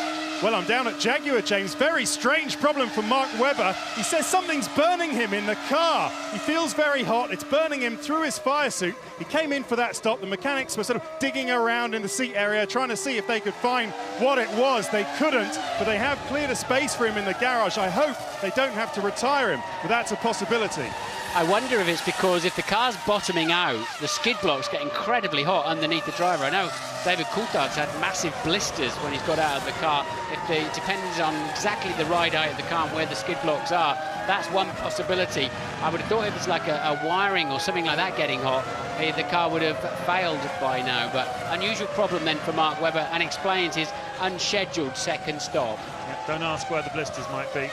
Well, I'm down at Jaguar, James. Very strange problem for Mark Webber. He says something's burning him in the car. He feels very hot. It's burning him through his fire suit. He came in for that stop. The mechanics were sort of digging around in the seat area, trying to see if they could find what it was. They couldn't, but they have cleared a space for him in the garage. I hope they don't have to retire him, but that's a possibility. I wonder if it's because if the car's bottoming out, the skid blocks get incredibly hot underneath the driver. I know David Coulthard's had massive blisters when he's got out of the car. It depends on exactly the ride height of the car and where the skid blocks are. That's one possibility. I would have thought if it's like a wiring or something like that getting hot, the car would have failed by now. But unusual problem then for Mark Webber, and explains his unscheduled 2nd stop. Yeah, don't ask where the blisters might be.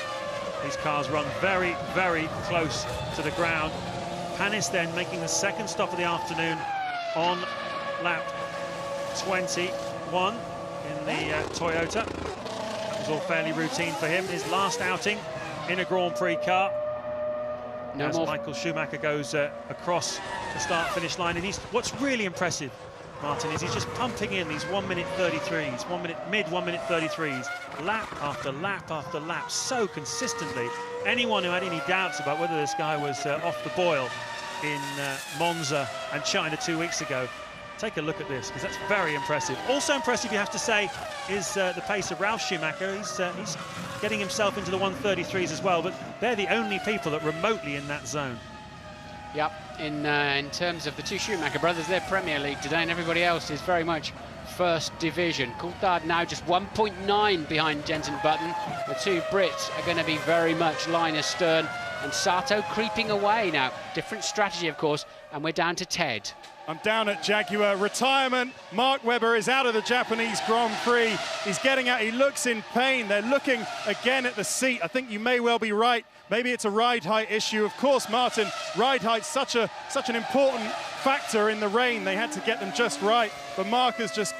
These cars run very, very close to the ground. Panis then making the 2nd stop of the afternoon on lap 21 in the Toyota. That was all fairly routine for him. His last outing in a Grand Prix car. As Michael Schumacher goes across the start-finish line. And what's really impressive, Martin, is he's just pumping in these 1-minute 33s, mid 1-minute 33s, lap after lap after lap, so consistently. Anyone who had any doubts about whether this guy was off the boil in Monza and China 2 weeks ago, take a look at this, because that's very impressive. Also impressive, you have to say, is the pace of Ralf Schumacher. He's getting himself into the 133s as well, but they're the only people that are remotely in that zone. Yep, in terms of the 2 Schumacher brothers, they're Premier League today, and everybody else is very much 1st division. Coulthard now just 1.9 behind Jenson Button. The 2 Brits are going to be very much line astern, and Sato creeping away now. Different strategy, of course, and we're down to Ted. I'm down at Jaguar. Retirement. Mark Webber is out of the Japanese Grand Prix. He's getting out. He looks in pain. They're looking again at the seat. I think you may well be right. Maybe it's a ride height issue. Of course, Martin, ride height's such an important factor in the rain. They had to get them just right. But Mark has just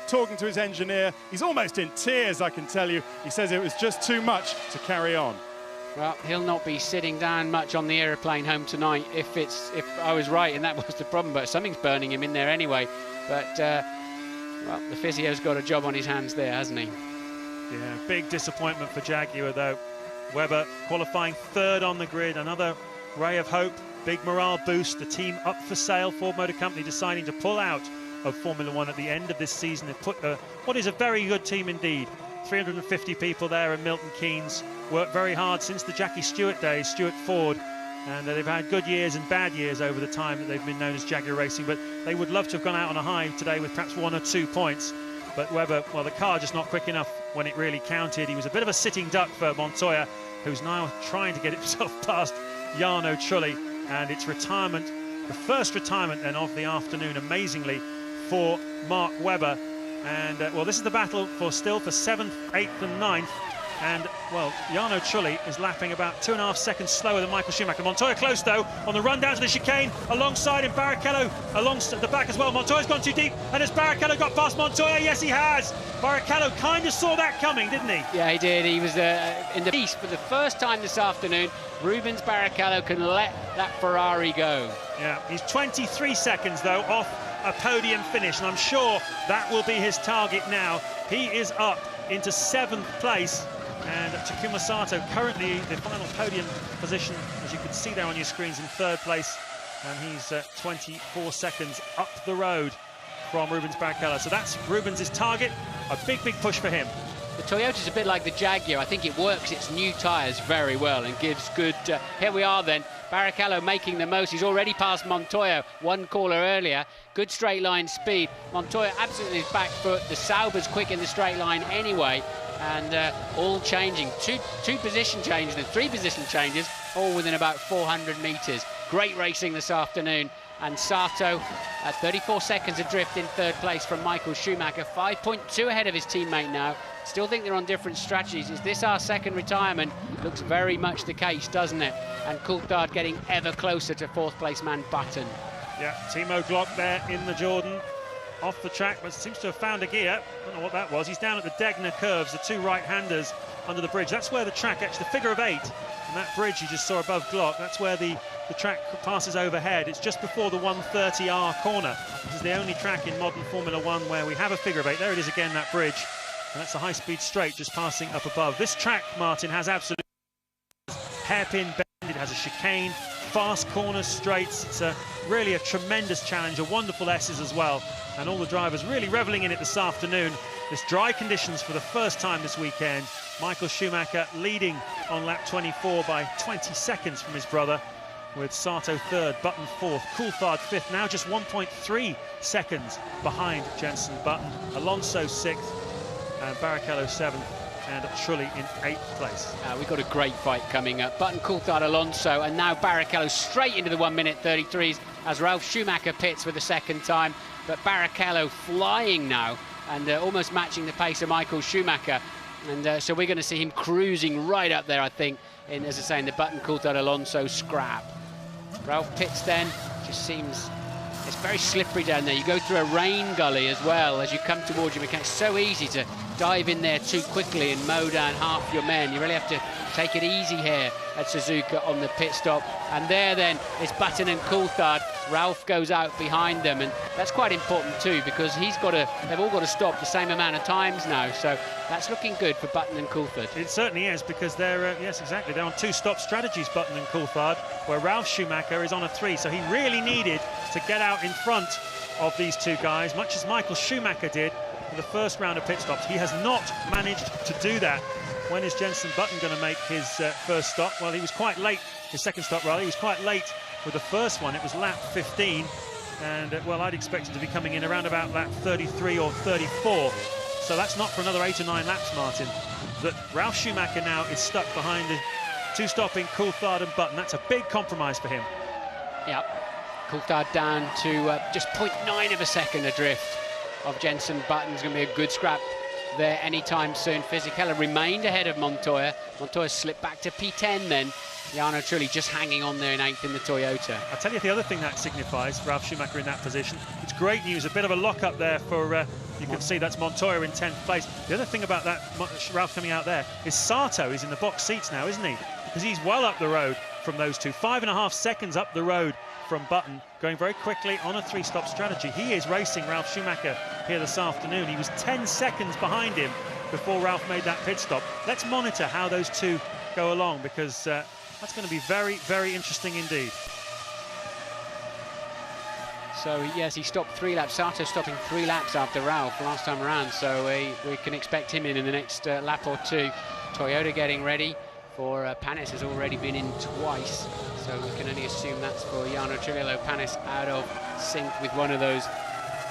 talking to his engineer. He's almost in tears, I can tell you. He says it was just too much to carry on. Well, he'll not be sitting down much on the aeroplane home tonight if I was right and that was the problem, but something's burning him in there anyway. But well, the physio's got a job on his hands there, hasn't he? Yeah, big disappointment for Jaguar though. Webber qualifying 3rd on the grid, another ray of hope, big morale boost. The team up for sale. Ford Motor Company deciding to pull out of Formula One at the end of this season. They've put what is a very good team indeed. 350 people there in Milton Keynes. Worked very hard since the Jackie Stewart days, Stewart Ford, and they've had good years and bad years over the time that they've been known as Jaguar Racing, but they would love to have gone out on a high today with perhaps 1 or 2 points. But Webber, well, the car just not quick enough when it really counted. He was a bit of a sitting duck for Montoya, who's now trying to get himself past Jarno Trulli, and it's retirement, the first retirement then of the afternoon, amazingly, for Mark Webber. And well, this is the battle for 7th, 8th and 9th. And, well, Jarno Trulli is lapping about 2.5 seconds slower than Michael Schumacher. Montoya close, though, on the run down to the chicane, alongside him, Barrichello along the back as well. Montoya's gone too deep, and has Barrichello got past Montoya? Yes, he has! Barrichello kind of saw that coming, didn't he? Yeah, he did. He was in the piece for the first time this afternoon. Rubens Barrichello can let that Ferrari go. Yeah, he's 23 seconds, though, off a podium finish, and I'm sure that will be his target now. He is up into 7th place. And Takuma Sato, currently the final podium position, as you can see there on your screens, in 3rd place. And he's 24 seconds up the road from Rubens Barrichello. So that's Rubens' target. A big push for him. The Toyota's a bit like the Jaguar. I think it works its new tyres very well and gives good... here we are then. Barrichello making the most. He's already passed Montoya one corner earlier. Good straight line speed. Montoya absolutely his back foot. The Sauber's quick in the straight line anyway. And all changing. Two position changes and 3 position changes, all within about 400 metres. Great racing this afternoon. And Sato at 34 seconds adrift in 3rd place from Michael Schumacher, 5.2 ahead of his teammate now. Still think they're on different strategies. Is this our second retirement? Looks very much the case, doesn't it? And Coulthard getting ever closer to 4th place man Button. Yeah, Timo Glock there in the Jordan. Off the track, but seems to have found a gear. I don't know what that was. He's down at the Degner curves, the 2 right-handers under the bridge. That's where the track, actually, the figure of 8, and that bridge you just saw above Glock, that's where the track passes overhead. It's just before the 130R corner. This is the only track in modern Formula 1 where we have a figure of 8. There it is again, that bridge. And that's a high-speed straight just passing up above. This track, Martin, has absolutely hairpin bend. It has a chicane, fast corners, straights. It's really a tremendous challenge, a wonderful S's as well. And all the drivers really revelling in it this afternoon. This dry conditions for the first time this weekend. Michael Schumacher leading on lap 24 by 20 seconds from his brother, with Sato 3rd, Button 4th, Coulthard 5th, now just 1.3 seconds behind Jenson Button. Alonso 6th, and Barrichello 7th, and Trulli in 8th place. We've got a great fight coming up. Button, Coulthard, Alonso, and now Barrichello straight into the 1:33s as Ralf Schumacher pits for the 2nd time. But Barrichello flying now and almost matching the pace of Michael Schumacher. And so we're going to see him cruising right up there, I think, in, as I say, in the Button, Coulthard, Alonso scrap. Ralf pits then, just seems... It's very slippery down there. You go through a rain gully as well as you come towards your mechanic. It's so easy to dive in there too quickly and mow down half your men. You really have to take it easy here at Suzuka on the pit stop. And there then is Button and Coulthard. Ralf goes out behind them, and that's quite important too, because they've all got to stop the same amount of times now. So that's looking good for Button and Coulthard. It certainly is, because they're, yes, exactly, they're on 2 stop strategies, Button and Coulthard, where Ralf Schumacher is on a 3. So he really needed to get out in front of these 2 guys, much as Michael Schumacher did in the first round of pit stops. He has not managed to do that. When is Jenson Button going to make his first stop? Well, he was quite late, his second stop rather. He was quite late with the first one. It was lap 15. And, well, I'd expect him to be coming in around about lap 33 or 34. So that's not for another 8 or 9 laps, Martin. That Ralf Schumacher now is stuck behind the 2 stopping Coulthard and Button. That's a big compromise for him. Yep. Coulthard down to just 0.9 of a second adrift of Jenson Button's going to be a good scrap there anytime soon. Fisichella remained ahead of Montoya. Montoya slipped back to P10 then. Jarno Trulli just hanging on there in 8th in the Toyota. I'll tell you the other thing that signifies, Ralf Schumacher in that position. It's great news, a bit of a lock-up there for, you can see that's Montoya in 10th place. The other thing about that, Ralf coming out there, is Sato is in the box seats now, isn't he? Because he's well up the road from those 2. 5.5 seconds up the road from Button, going very quickly on a 3-stop strategy. He is racing Ralf Schumacher here this afternoon. He was 10 seconds behind him before Ralf made that pit stop. Let's monitor how those 2 go along, because that's going to be very, very interesting indeed. So, yes, he stopped 3 laps. Sato stopping 3 laps after Ralf last time around, so we can expect him in the next lap or 2. Toyota getting ready for Panis has already been in twice, so we can only assume that's for Jarno Trulli. Panis out of sync with one of those,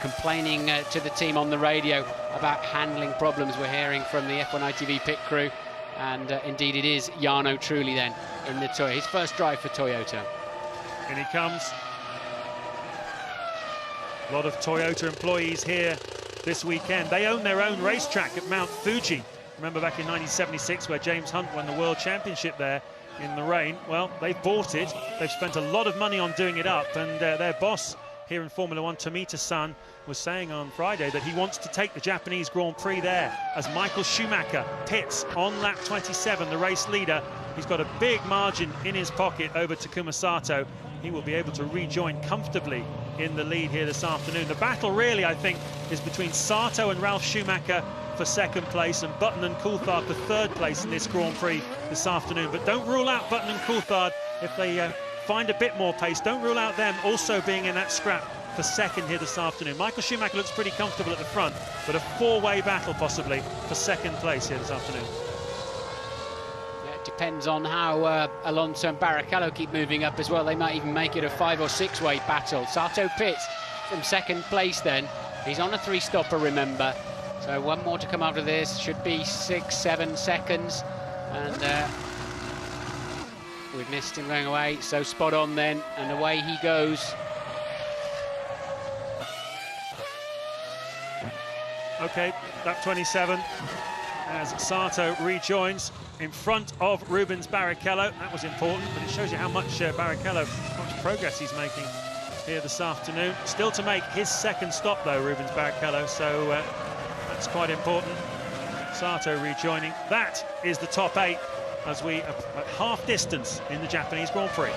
complaining to the team on the radio about handling problems we're hearing from the F1 ITV pit crew. And indeed it is Jarno Trulli then in the Toyota, his first drive for Toyota. In he comes. A lot of Toyota employees here this weekend. They own their own racetrack at Mount Fuji. Remember back in 1976 where James Hunt won the World Championship there in the rain? Well, they've bought it. They've spent a lot of money on doing it up, and their boss here in Formula One, Tomita Son, was saying on Friday that he wants to take the Japanese Grand Prix there as Michael Schumacher pits on lap 27, the race leader. He's got a big margin in his pocket over Takuma Sato. He will be able to rejoin comfortably in the lead here this afternoon. The battle really, I think, is between Sato and Ralf Schumacher for second place and Button and Coulthard for third place in this Grand Prix this afternoon. But don't rule out Button and Coulthard if they find a bit more pace. Don't rule out them also being in that scrap for second here this afternoon. Michael Schumacher looks pretty comfortable at the front, but a four-way battle possibly for second place here this afternoon. Yeah, it depends on how Alonso and Barrichello keep moving up as well. They might even make it a 5- or 6-way battle. Sato pits from second place then. He's on a 3-stopper, remember. So one more to come after this. Should be 6-7 seconds. And we've missed him going away. So spot on then. And away he goes. Okay, lap 27 as Sato rejoins in front of Rubens Barrichello. That was important, but it shows you how much Barrichello, how much progress he's making here this afternoon. Still to make his second stop though, Rubens Barrichello, so that's quite important. Sato rejoining. That is the top 8 as we are at half distance in the Japanese Grand Prix.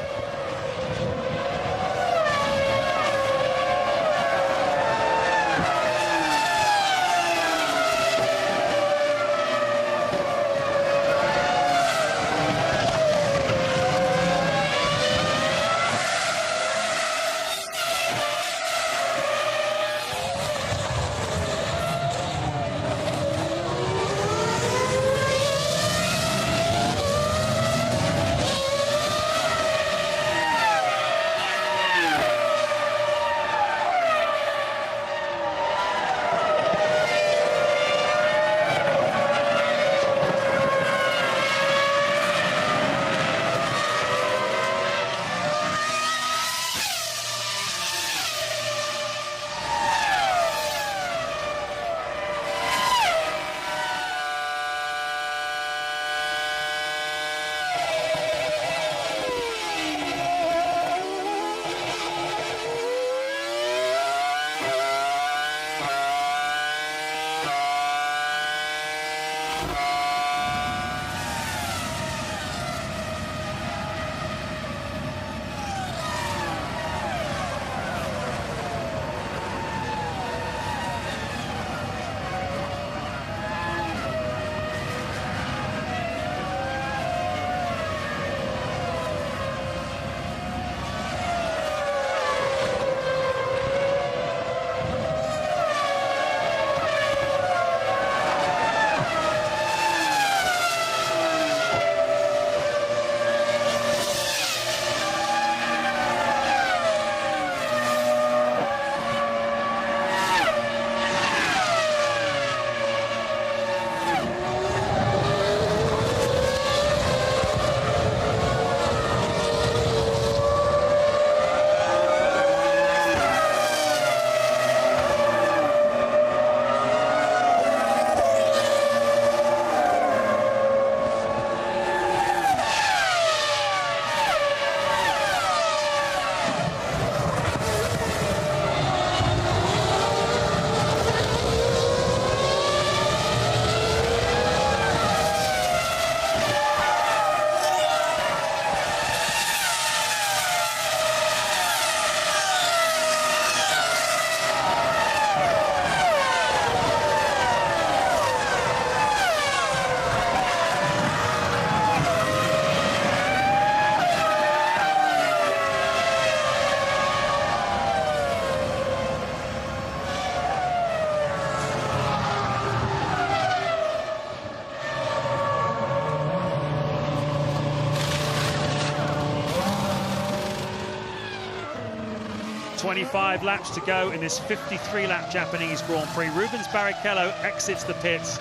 .25 laps to go in this 53-lap Japanese Grand Prix. Rubens Barrichello exits the pits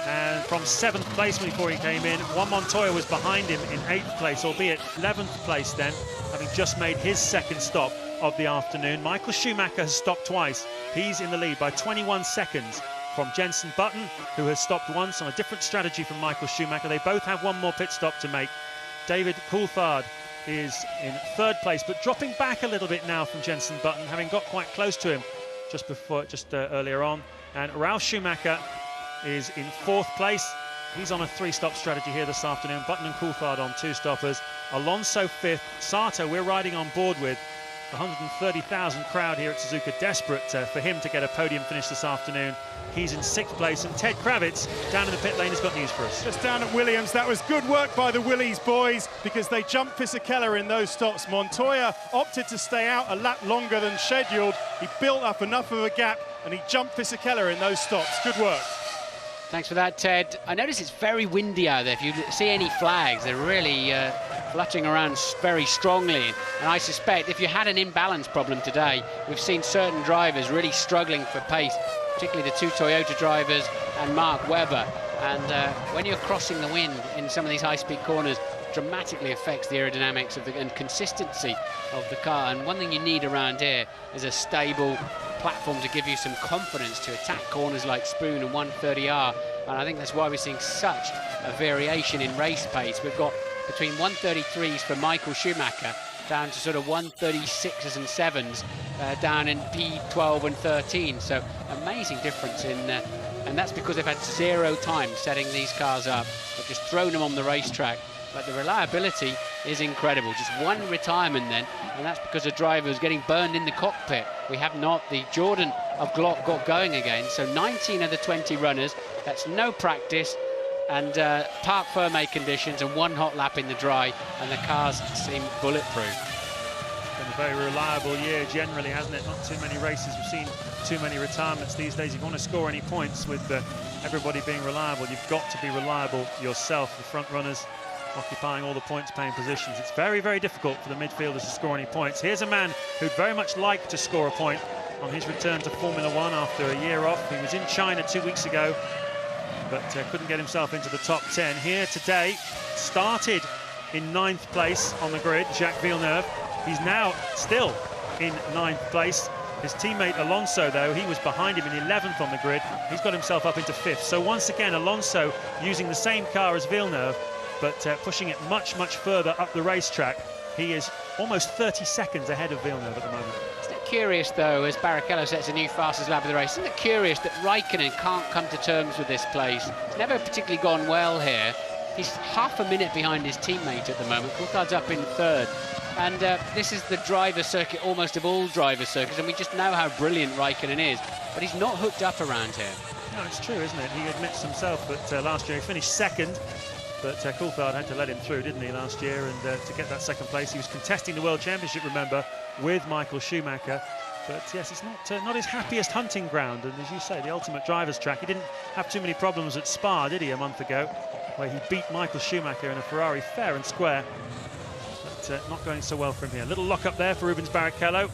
And from 7th place before he came in, Juan Montoya was behind him in 8th place, albeit 11th place then, having just made his second stop of the afternoon. Michael Schumacher has stopped twice. He's in the lead by 21 seconds from Jenson Button, who has stopped once on a different strategy from Michael Schumacher. They both have one more pit stop to make. David Coulthard is in 3rd place, but dropping back a little bit now from Jenson Button, having got quite close to him just earlier on. And Ralf Schumacher is in 4th place. He's on a 3-stop strategy here this afternoon. Button and Coulthard on 2 stoppers. Alonso 5th. Sato, we're riding on board with. The 130,000 crowd here at Suzuka, desperate for him to get a podium finish this afternoon. He's in 6th place, and Ted Kravitz down in the pit lane has got news for us. Just down at Williams, that was good work by the Willies boys, because they jumped Fisichella in those stops. Montoya opted to stay out a lap longer than scheduled. He built up enough of a gap and he jumped Fisichella in those stops. Good work. Thanks for that, Ted. I notice it's very windy out there. If you see any flags, they're really fluttering around very strongly. And I suspect if you had an imbalance problem today, we've seen certain drivers really struggling for pace, particularly the 2 Toyota drivers and Mark Webber. And when you're crossing the wind in some of these high-speed corners, dramatically affects the aerodynamics of and consistency of the car. And one thing you need around here is a stable platform to give you some confidence to attack corners like Spoon and 130R. And I think that's why we're seeing such a variation in race pace. We've got between 133s for Michael Schumacher down to sort of 136s and 7s down in P12 and 13. So amazing difference in and that's because they've had 0 time setting these cars up. They've just thrown them on the racetrack. But the reliability is incredible. Just 1 retirement then, and that's because the driver was getting burned in the cockpit. We have not. The Jordan of Glock got going again. So 19 of the 20 runners, that's no practice, and parc fermé conditions and 1 hot lap in the dry, and the cars seem bulletproof. It's been a very reliable year generally, hasn't it? Not too many races. We've seen too many retirements these days. If you want to score any points with everybody being reliable, you've got to be reliable yourself. The front runners occupying all the points-paying positions. It's very, very difficult for the midfielders to score any points. Here's a man who'd very much like to score a point on his return to Formula One after a year off. He was in China 2 weeks ago, but couldn't get himself into the top 10. Here today, started in 9th place on the grid, Jacques Villeneuve. He's now still in 9th place. His teammate Alonso, though, he was behind him in 11th on the grid. He's got himself up into 5th. So once again, Alonso using the same car as Villeneuve, but pushing it much, much further up the racetrack. He is almost 30 seconds ahead of Villeneuve at the moment. Isn't it curious, though, as Barrichello sets a new fastest lap of the race, isn't it curious that Raikkonen can't come to terms with this place? It's never particularly gone well here. He's half a minute behind his teammate at the moment. Coulthard's up in 3rd. And this is the driver circuit almost of all driver circuits, and we just know how brilliant Raikkonen is. But he's not hooked up around here. No, it's true, isn't it? He admits himself that last year he finished 2nd. But Coulthard had to let him through, didn't he, last year? And to get that 2nd place, he was contesting the World Championship, remember, with Michael Schumacher. But yes, it's not his happiest hunting ground. And as you say, the ultimate driver's track. He didn't have too many problems at Spa, did he, a month ago, where he beat Michael Schumacher in a Ferrari fair and square. But not going so well for him here. Little lock up there for Rubens Barrichello.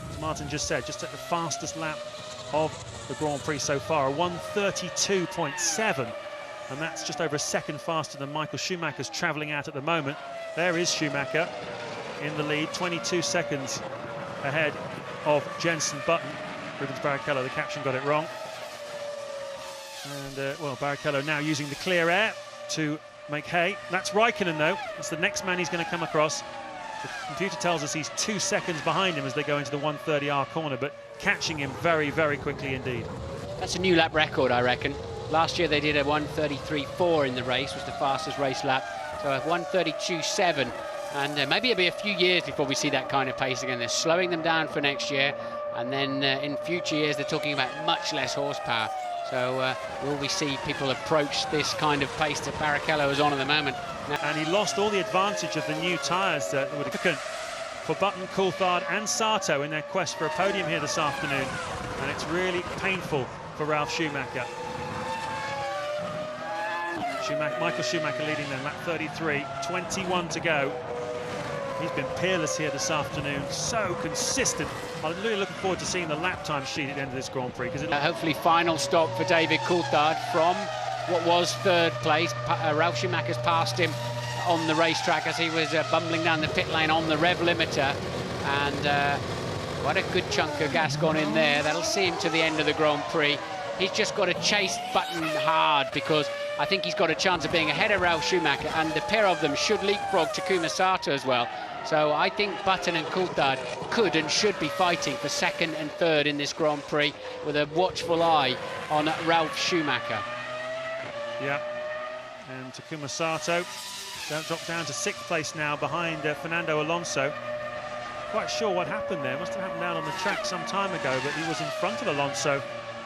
As Martin just said, just at the fastest lap of the Grand Prix so far, a 1:32.7. And that's just over a second faster than Michael Schumacher's travelling at the moment. There is Schumacher in the lead, 22 seconds ahead of Jenson Button. Rubens Barrichello, the caption got it wrong. And, well, Barrichello now using the clear air to make hay. That's Raikkonen, though. That's the next man he's going to come across. The computer tells us he's 2 seconds behind him as they go into the 130R corner, but catching him very, very quickly indeed. That's a new lap record, I reckon. Last year they did a 1:33.4 in the race, was the fastest race lap. So a 1:32.7, and maybe it'll be a few years before we see that kind of pace again. They're slowing them down for next year, and then in future years they're talking about much less horsepower. So will we see people approach this kind of pace that Barrichello is on at the moment? And he lost all the advantage of the new tyres that would have for Button, Coulthard and Sato in their quest for a podium here this afternoon. And it's really painful for Ralf Schumacher. Michael Schumacher leading then, lap 33, 21 to go. He's been peerless here this afternoon, so consistent. I'm really looking forward to seeing the lap time sheet at the end of this Grand Prix. Because hopefully final stop for David Coulthard from what was third place. Ralf Schumacher's passed him on the racetrack as he was bumbling down the pit lane on the rev limiter, and quite a good chunk of gas gone in there. That'll see him to the end of the Grand Prix. He's just got to chase Button hard, because I think he's got a chance of being ahead of Ralf Schumacher, and the pair of them should leapfrog Takuma Sato as well. So I think Button and Coulthard could and should be fighting for second and third in this Grand Prix, with a watchful eye on Ralf Schumacher. Yeah, and Takuma Sato dropped down to 6th place now behind Fernando Alonso. Quite sure what happened there. Must have happened down on the track some time ago, but he was in front of Alonso,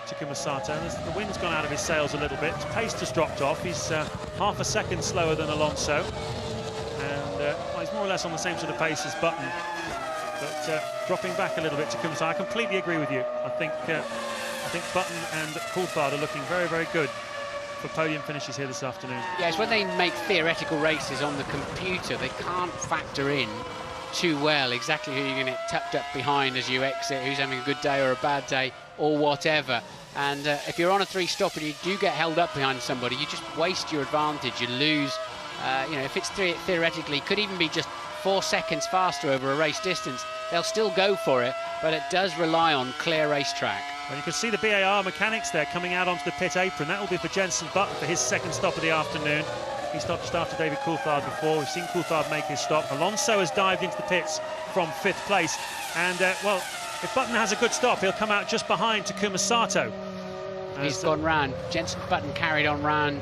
Takuma Sato. The wind's gone out of his sails a little bit. His pace has dropped off. He's half a second slower than Alonso, and well, he's more or less on the same sort of pace as Button, but dropping back a little bit. Takuma Sato, I completely agree with you. I think Button and Coulthard are looking very, very good for podium finishes here this afternoon. Yes, when they make theoretical races on the computer, they can't factor in too well exactly who you're going to get tucked up behind as you exit, who's having a good day or a bad day or whatever. And if you're on a 3-stop and you do get held up behind somebody, you just waste your advantage. You lose, you know, if it's theoretically, could even be just 4 seconds faster over a race distance, they'll still go for it, but it does rely on clear racetrack. Well, you can see the BAR mechanics there coming out onto the pit apron. That will be for Jenson Button for his second stop of the afternoon. He stopped just after David Coulthard before. We've seen Coulthard make his stop. Alonso has dived into the pits from 5th place. And, well, if Button has a good stop, he'll come out just behind Takuma Sato. He's gone round. Jenson Button carried on round,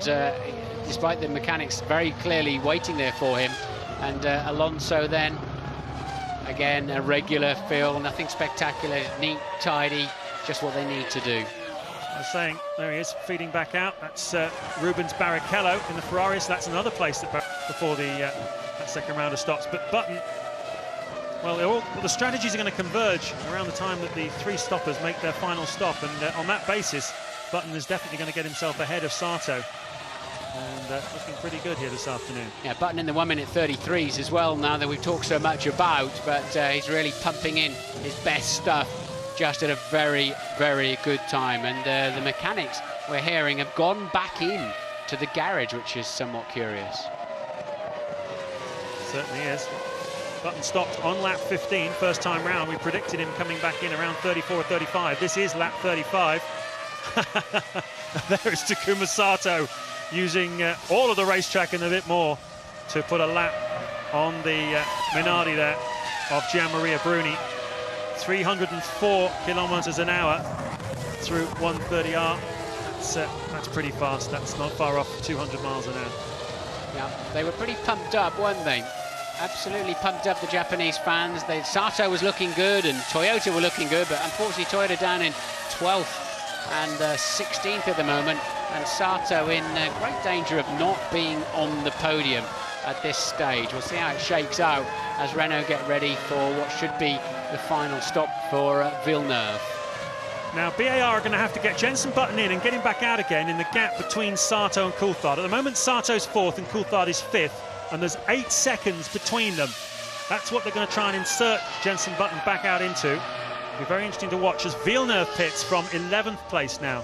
despite the mechanics very clearly waiting there for him. And Alonso then, again, a regular fill, nothing spectacular, neat, tidy, just what they need to do. I was saying, there he is, feeding back out. That's Rubens Barrichello in the Ferrari, so that's another place that before that second round of stops. But Button, well, the strategies are going to converge around the time that the 3 stoppers make their final stop, and on that basis, Button is definitely going to get himself ahead of Sato, and looking pretty good here this afternoon. Yeah, Button in the 1 minute 33s as well now that we've talked so much about, but he's really pumping in his best stuff, just at a very, very good time. And the mechanics we're hearing have gone back in to the garage, which is somewhat curious. Certainly is. Button stopped on lap 15, first time round. We predicted him coming back in around 34 or 35. This is lap 35. There is Takuma Sato using all of the racetrack and a bit more to put a lap on the Minardi there of Gianmaria Bruni. 304 kilometers an hour through 130R. That's pretty fast. That's not far off 200 miles an hour. Yeah, they were pretty pumped up, weren't they? Absolutely pumped up, the Japanese fans. Sato was looking good and Toyota were looking good, but unfortunately Toyota down in 12th and 16th at the moment, and Sato in great danger of not being on the podium at this stage. We'll see how it shakes out as Renault get ready for what should be the final stop for Villeneuve. Now BAR are going to have to get Jenson Button in and get him back out again in the gap between Sato and Coulthard. At the moment Sato's 4th and Coulthard is 5th, and there's 8 seconds between them. That's what they're going to try and insert Jenson Button back out into. It'll be very interesting to watch as Villeneuve pits from 11th place now.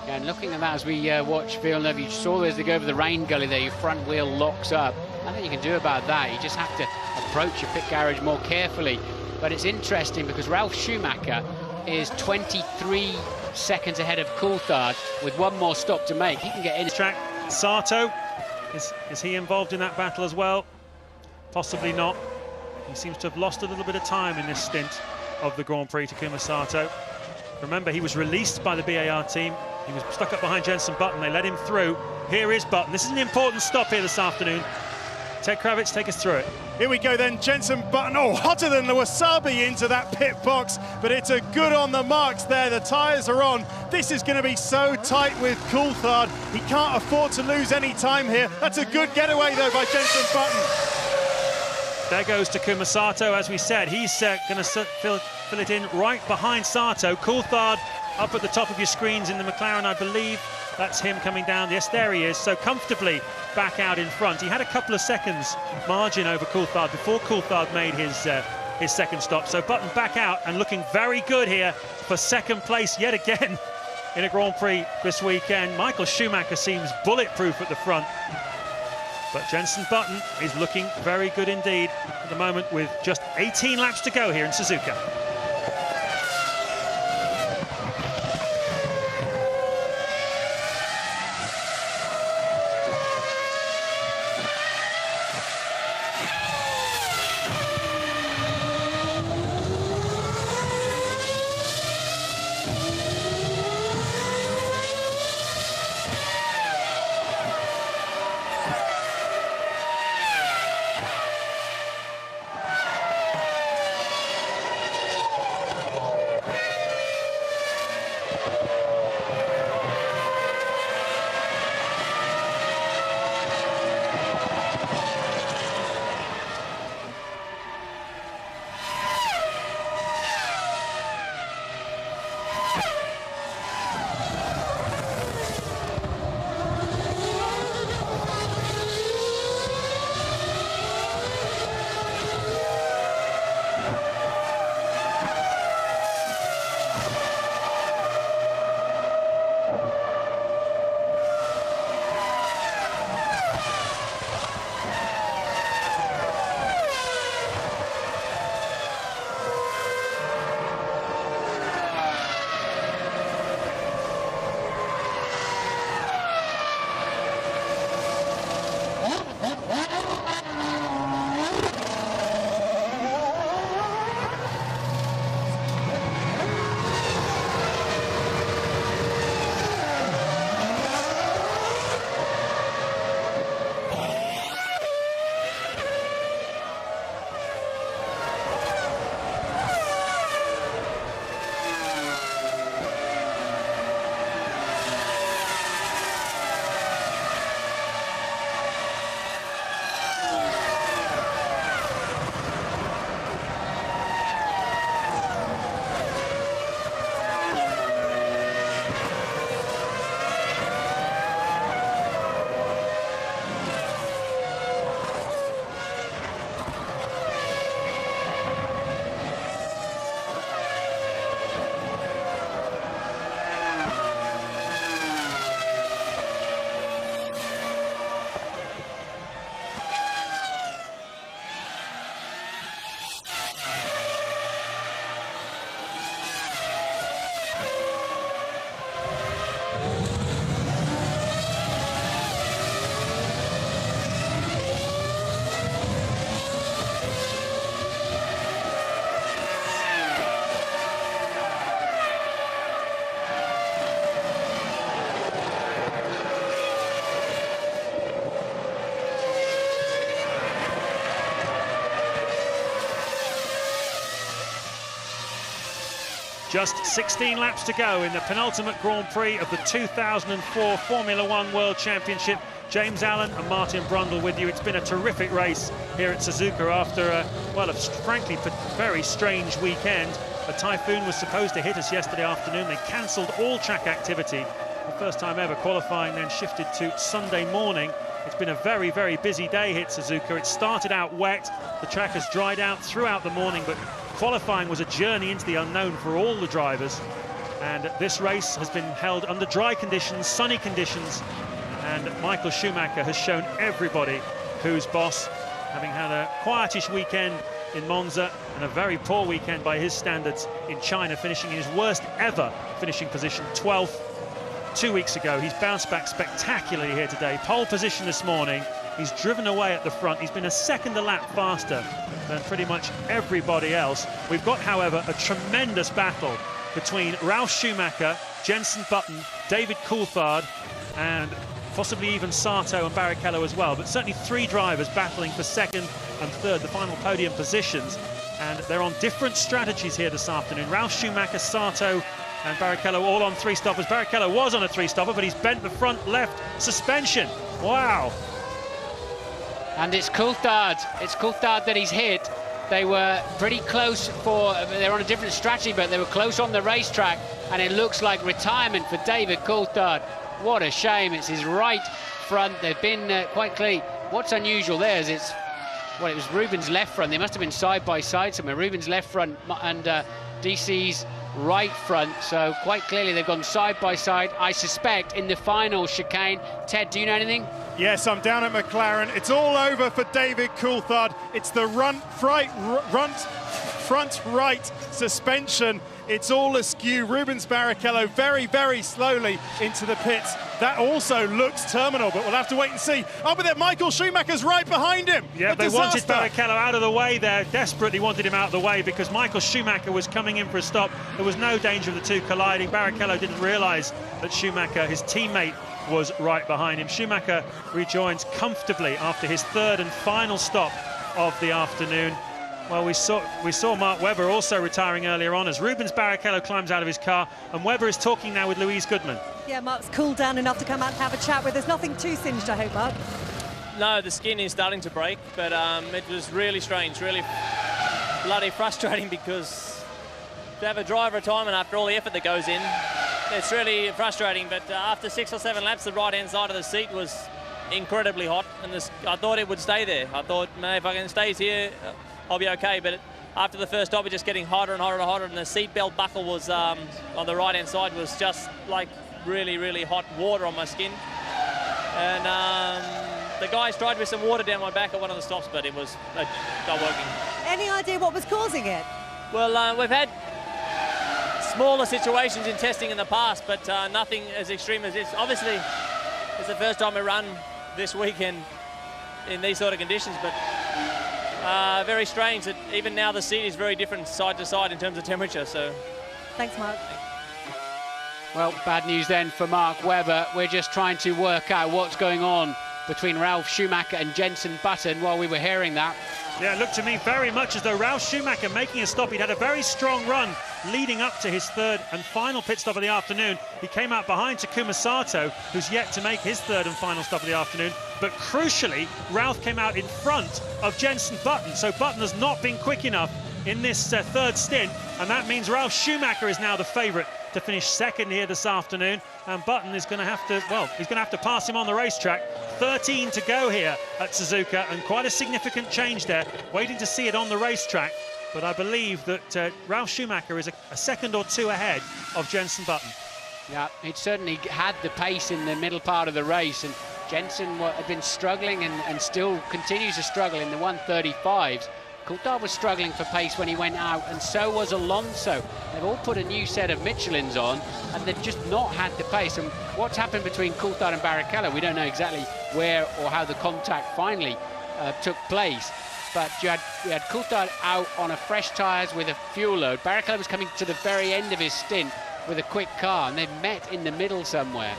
Yeah, and looking at that as we watch Villeneuve, you saw as they go over the rain gully there, your front wheel locks up. Nothing you can do about that. You just have to approach your pit garage more carefully. But it's interesting because Ralf Schumacher is 23 seconds ahead of Coulthard with 1 more stop to make. He can get in the track. Sato, is he involved in that battle as well? Possibly not. He seems to have lost a little bit of time in this stint of the Grand Prix, Takuma Sato. Remember, he was released by the BAR team. He was stuck up behind Jenson Button. They let him through. Here is Button. This is an important stop here this afternoon. Ted Kravitz, take us through it. Here we go then, Jenson Button, hotter than the wasabi into that pit box, but it's a good on the marks there. The tyres are on. This is going to be so tight with Coulthard. He can't afford to lose any time here. That's a good getaway though by Jenson Button. There goes Takuma Sato, as we said. He's going to fill it in right behind Sato. Coulthard up at the top of your screens in the McLaren, I believe. That's him coming down. Yes, there he is. So comfortably back out in front. He had a couple of seconds margin over Coulthard before Coulthard made his second stop. So Button back out and looking very good here for second place yet again. in a Grand Prix this weekend. Michael Schumacher seems bulletproof at the front, but Jenson Button is looking very good indeed at the moment with just 18 laps to go here in Suzuka. Just 16 laps to go in the penultimate Grand Prix of the 2004 Formula One World Championship. James Allen and Martin Brundle with you. It's been a terrific race here at Suzuka after a frankly, very strange weekend. A typhoon was supposed to hit us yesterday afternoon. They cancelled all track activity. The first time ever. Qualifying then shifted to Sunday morning. It's been a very, very busy day here at Suzuka. It started out wet. The track has dried out throughout the morning, but qualifying was a journey into the unknown for all the drivers. And this race has been held under dry conditions, sunny conditions. And Michael Schumacher has shown everybody who's boss, having had a quietish weekend in Monza and a very poor weekend by his standards in China, finishing in his worst ever finishing position, 12th 2 weeks ago. He's bounced back spectacularly here today. Pole position this morning. He's driven away at the front. He's been a second a lap faster than pretty much everybody else. We've got, however, a tremendous battle between Ralf Schumacher, Jenson Button, David Coulthard, and possibly even Sato and Barrichello as well. But certainly three drivers battling for second and third, the final podium positions. And they're on different strategies here this afternoon. Ralf Schumacher, Sato and Barrichello all on three stoppers. Barrichello was on a three stopper, but he's bent the front left suspension. Wow. And it's Coulthard. It's Coulthard that he's hit. They were pretty close they're on a different strategy, but they were close on the racetrack, and it looks like retirement for David Coulthard. What a shame. It's his right front. They've been quite clear. What's unusual there is it was Rubin's left front. They must have been side by side somewhere. Rubin's left front and DC's right front. So quite clearly they've gone side by side, I suspect, in the final chicane. Ted, do you know anything? Yes, I'm down at McLaren. It's all over for David Coulthard. It's the front right suspension. It's all askew. Rubens Barrichello very, very slowly into the pits. That also looks terminal, but we'll have to wait and see. Oh, but then Michael Schumacher's right behind him. Yeah, they wanted Barrichello out of the way there, desperately wanted him out of the way because Michael Schumacher was coming in for a stop. There was no danger of the two colliding. Barrichello didn't realise that Schumacher, his teammate, was right behind him. Schumacher rejoins comfortably after his third and final stop of the afternoon. Well, we saw Mark Webber also retiring earlier on as Rubens Barrichello climbs out of his car, and Webber is talking now with Louise Goodman. Yeah, Mark's cooled down enough to come out and have a chat with us. Nothing too singed, I hope, Mark. No, the skin is starting to break, but it was really strange, really bloody frustrating because to have a driver retirement after all the effort that goes in, it's really frustrating. But after 6 or 7 laps, the right-hand side of the seat was incredibly hot, and I thought it would stay there. I thought, man, if I can stay here, I'll be okay. But after the first stop, it just getting hotter and hotter and hotter, and the seat belt buckle was on the right-hand side was just like really, really hot water on my skin. And the guys tried with some water down my back at one of the stops, but it was not working. Any idea what was causing it? Well, we've had smaller situations in testing in the past, but nothing as extreme as this. Obviously, it's the first time we run this weekend in these sort of conditions, but very strange that even now the seat is very different side to side in terms of temperature. So, thanks, Mark. Well, bad news then for Mark Webber. We're just trying to work out what's going on between Ralf Schumacher and Jenson Button while we were hearing that. Yeah, it looked to me very much as though Ralf Schumacher making a stop. He'd had a very strong run leading up to his third and final pit stop of the afternoon. He came out behind Takuma Sato, who's yet to make his third and final stop of the afternoon. But crucially, Ralf came out in front of Jenson Button. So Button has not been quick enough in this third stint, and that means Ralf Schumacher is now the favourite to finish second here this afternoon, and Button is going to have to, well, he's going to have to pass him on the racetrack. 13 to go here at Suzuka, and quite a significant change there. Waiting to see it on the racetrack, but I believe that Ralf Schumacher is a second or two ahead of Jenson Button. Yeah, he'd certainly had the pace in the middle part of the race, and Jenson had been struggling and still continues to struggle in the 135s. Coulthard was struggling for pace when he went out, and so was Alonso. They've all put a new set of Michelins on, and they've just not had the pace. And what's happened between Coulthard and Barrichello, we don't know exactly where or how the contact finally took place. But you had Coulthard out on a fresh tyres with a fuel load. Barrichello was coming to the very end of his stint with a quick car, and they've met in the middle somewhere.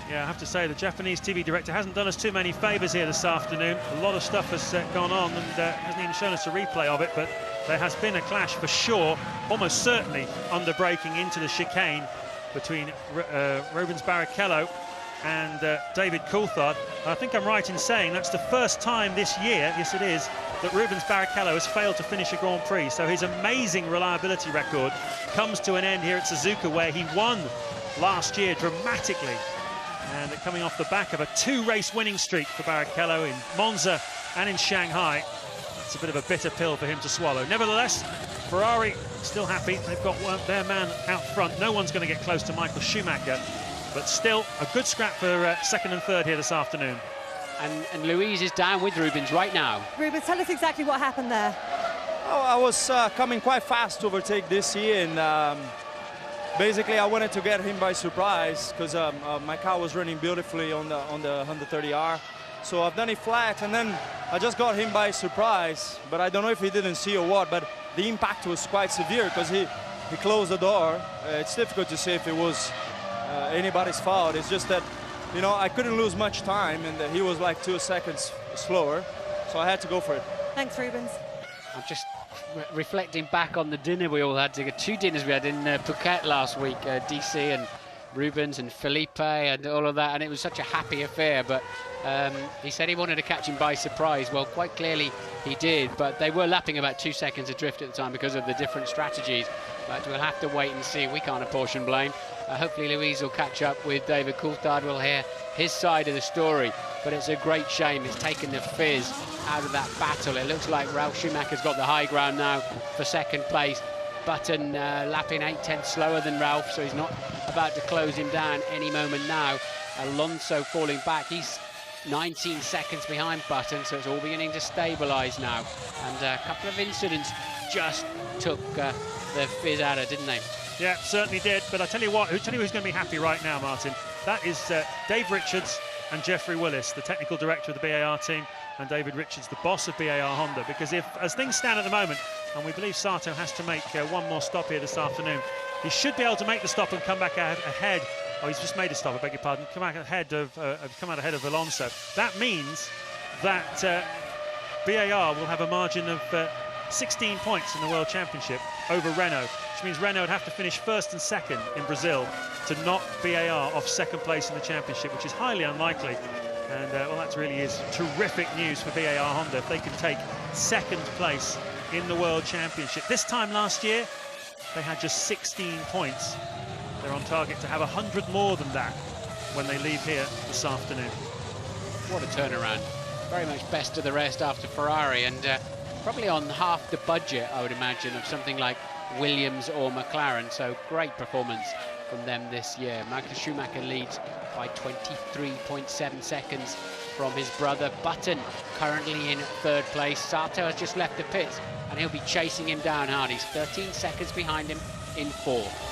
Yeah, I have to say the Japanese TV director hasn't done us too many favours here this afternoon. A lot of stuff has gone on and hasn't even shown us a replay of it, but there has been a clash for sure, almost certainly under braking into the chicane between Rubens Barrichello and David Coulthard. I think I'm right in saying that's the first time this year, yes it is, that Rubens Barrichello has failed to finish a Grand Prix. So his amazing reliability record comes to an end here at Suzuka, where he won last year dramatically. And coming off the back of a 2-race winning streak for Barrichello in Monza and in Shanghai. That's a bit of a bitter pill for him to swallow. Nevertheless, Ferrari still happy. They've got their man out front. No one's going to get close to Michael Schumacher. But still, a good scrap for second and third here this afternoon. And Louise is down with Rubens right now. Rubens, tell us exactly what happened there. Oh, I was coming quite fast to overtake this year, and basically I wanted to get him by surprise because my car was running beautifully on the 130R. So I've done it flat, and then I just got him by surprise. But I don't know if he didn't see or what, but the impact was quite severe because he closed the door. It's difficult to say if it was anybody's fault. It's just that, you know, I couldn't lose much time, and he was like 2 seconds slower. So I had to go for it. Thanks, Rubens. I'm just reflecting back on the dinner we all had to get. 2 dinners we had in Phuket last week, DC and Rubens and Felipe and all of that, and it was such a happy affair. But he said he wanted to catch him by surprise. Well, quite clearly he did, but they were lapping about 2 seconds adrift at the time because of the different strategies. But we'll have to wait and see. We can't apportion blame. Hopefully Louise will catch up with David Coulthard. We'll hear his side of the story, but it's a great shame. It's taken the fizz out of that battle. It looks like Ralf Schumacher's got the high ground now for second place. Button lapping 8/10 slower than Ralph, so he's not about to close him down any moment now. Alonso falling back. He's 19 seconds behind Button, so it's all beginning to stabilise now. And a couple of incidents just took the fizz out of, didn't they? Yeah, certainly did. But I tell you what, who's going to be happy right now, Martin? That is Dave Richards and Jeffrey Willis, the technical director of the BAR team, and David Richards, the boss of BAR Honda. Because if, as things stand at the moment, and we believe Sato has to make one more stop here this afternoon, he should be able to make the stop and come back ahead. Oh, he's just made a stop, I beg your pardon. Come out ahead of Alonso. That means that BAR will have a margin of 16 points in the World Championship over Renault, which means Renault would have to finish first and second in Brazil to knock BAR off second place in the championship, which is highly unlikely. And well, that really is terrific news for BAR Honda if they can take second place in the World Championship. This time last year, they had just 16 points. They're on target to have 100 more than that when they leave here this afternoon. What a turnaround. Very much best of the rest after Ferrari, and probably on half the budget, I would imagine, of something like Williams or McLaren. So great performance from them this year. Michael Schumacher leads by 23.7 seconds from his brother. Button currently in third place. Sato has just left the pits, and he'll be chasing him down hard. He's 13 seconds behind him in fourth.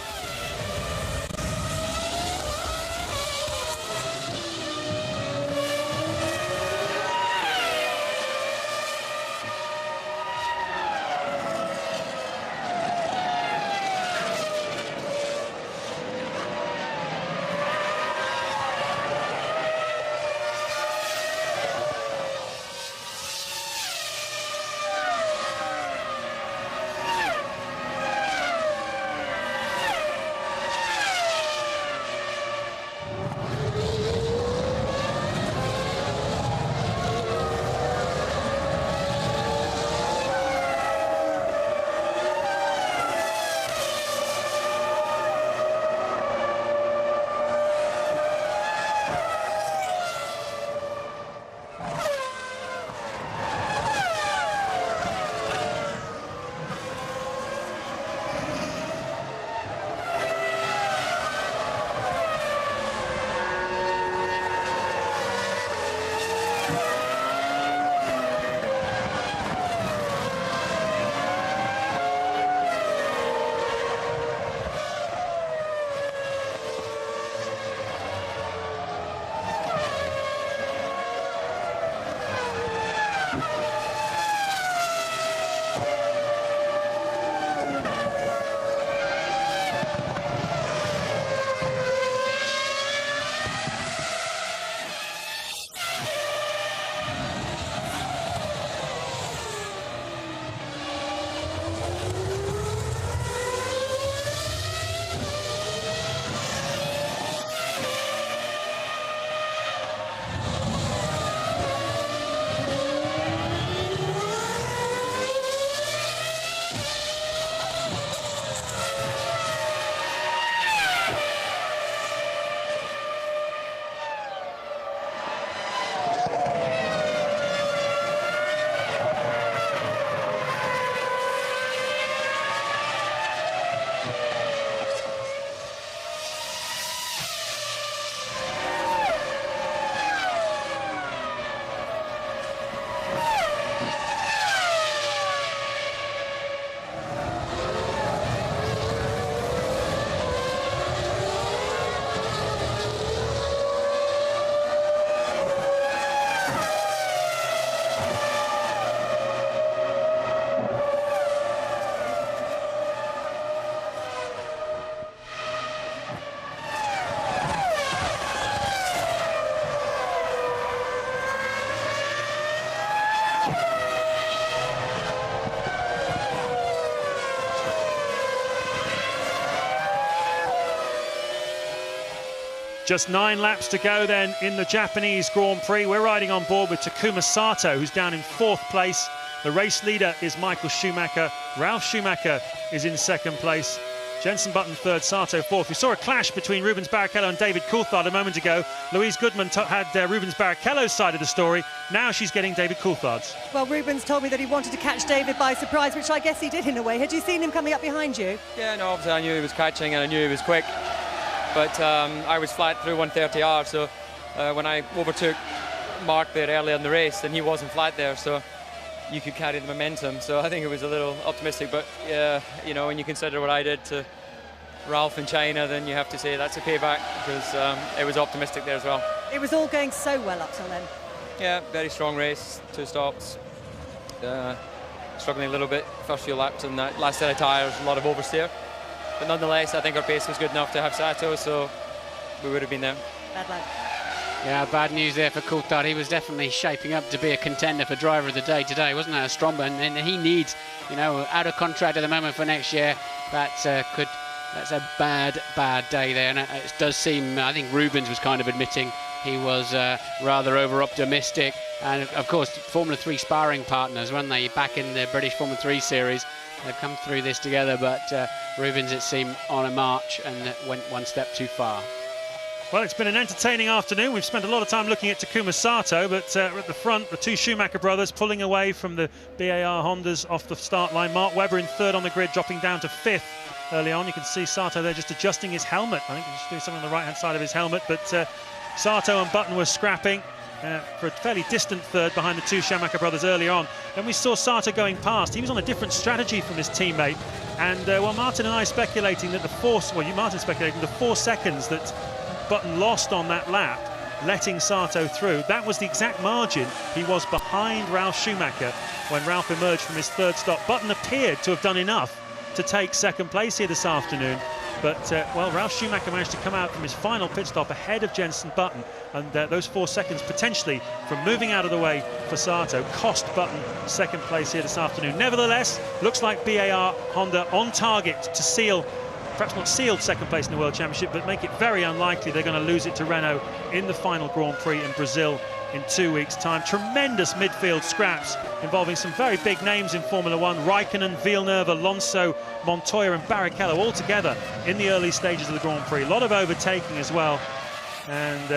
Just 9 laps to go then in the Japanese Grand Prix. We're riding on board with Takuma Sato, who's down in 4th place. The race leader is Michael Schumacher. Ralf Schumacher is in 2nd place. Jenson Button third, Sato fourth. We saw a clash between Rubens Barrichello and David Coulthard a moment ago. Louise Goodman had Rubens Barrichello's side of the story. Now she's getting David Coulthard's. Well, Rubens told me that he wanted to catch David by surprise, which I guess he did in a way. Had you seen him coming up behind you? Yeah, no, obviously I knew he was catching and I knew he was quick. But I was flat through 130R, so when I overtook Mark there earlier in the race, then he wasn't flat there, so you could carry the momentum. So I think it was a little optimistic, but yeah, you know, when you consider what I did to Ralph in China, then you have to say that's a payback, because it was optimistic there as well. It was all going so well up till then. Yeah, very strong race, 2 stops. Struggling a little bit first few laps, and that last set of tyres, a lot of oversteer. But nonetheless, I think our pace was good enough to have Sato, so we would have been there. Bad luck. Yeah, bad news there for Coulthard. He was definitely shaping up to be a contender for driver of the day today, wasn't it? Stromberg, and he needs, you know, out of contract at the moment for next year. That's a bad day there, and it does seem, I think Rubens was kind of admitting he was rather over-optimistic. And of course, Formula 3 sparring partners, weren't they, back in the British Formula 3 series? They've come through this together, but Rubens, it seemed, on a march and went one step too far. Well, it's been an entertaining afternoon. We've spent a lot of time looking at Takuma Sato, but at the front, the 2 Schumacher brothers pulling away from the BAR Hondas off the start line. Mark Webber in third on the grid, dropping down to 5th early on. You can see Sato there just adjusting his helmet. I think he's just doing something on the right-hand side of his helmet, but Sato and Button were scrapping for a fairly distant third behind the 2 Schumacher brothers early on. Then we saw Sato going past. He was on a different strategy from his teammate, and well, Martin and I speculating that Martin speculating the 4 seconds that Button lost on that lap, letting Sato through, that was the exact margin he was behind Ralf Schumacher when Ralf emerged from his third stop. Button appeared to have done enough to take second place here this afternoon, but well, Ralf Schumacher managed to come out from his final pit stop ahead of Jenson Button, and those 4 seconds potentially from moving out of the way for Sato cost Button second place here this afternoon. Nevertheless, looks like BAR Honda on target to seal, perhaps not sealed second place in the World Championship, but make it very unlikely they're going to lose it to Renault in the final Grand Prix in Brazil in 2 weeks' time. Tremendous midfield scraps involving some very big names in Formula 1. Raikkonen, Villeneuve, Alonso, Montoya and Barrichello all together in the early stages of the Grand Prix. A lot of overtaking as well. And,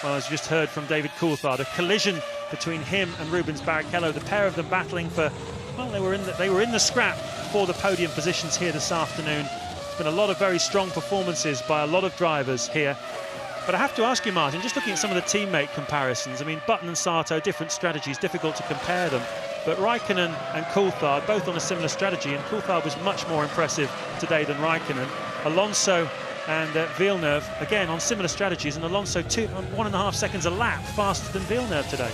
well, as you just heard from David Coulthard, a collision between him and Rubens Barrichello, the pair of them battling for, well, they were in the scrap for the podium positions here this afternoon. Been a lot of very strong performances by a lot of drivers here, but I have to ask you, Martin, just looking at some of the teammate comparisons, I mean, Button and Sato, different strategies, difficult to compare them, but Raikkonen and Coulthard both on a similar strategy, and Coulthard was much more impressive today than Raikkonen. Alonso and Villeneuve again on similar strategies, and Alonso 1.5 seconds a lap faster than Villeneuve today.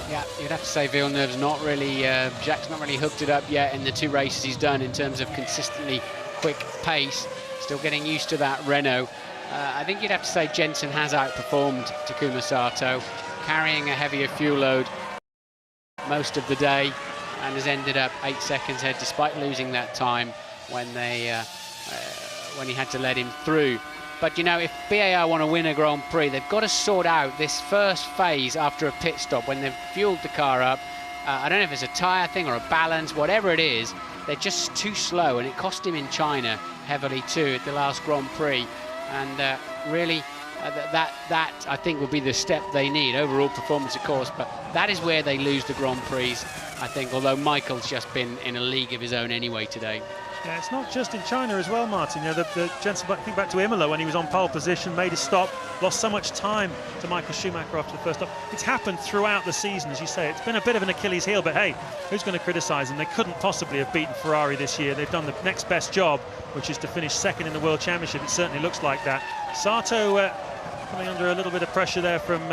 Yeah, you'd have to say Villeneuve's not really, Jack's not really hooked it up yet in the 2 races he's done in terms of consistently quick pace, still getting used to that Renault. I think you'd have to say Jenson has outperformed Takuma Sato, carrying a heavier fuel load most of the day, and has ended up 8 seconds ahead despite losing that time when when he had to let him through. But you know, if BAR want to win a Grand Prix, they've got to sort out this first phase after a pit stop when they've fueled the car up. I don't know if it's a tyre thing or a balance, whatever it is, they're just too slow, and it cost him in China heavily too at the last Grand Prix. And really, that I think will be the step they need. Overall performance, of course, but that is where they lose the Grand Prix, I think, although Michael's just been in a league of his own anyway today. Yeah, it's not just in China as well, Martin. You know, the Jenson Button, think back to Imola when he was on pole position, made a stop, lost so much time to Michael Schumacher after the first stop. It's happened throughout the season, as you say. It's been a bit of an Achilles heel, but hey, who's going to criticise them? They couldn't possibly have beaten Ferrari this year. They've done the next best job, which is to finish second in the World Championship. It certainly looks like that. Sato coming under a little bit of pressure there from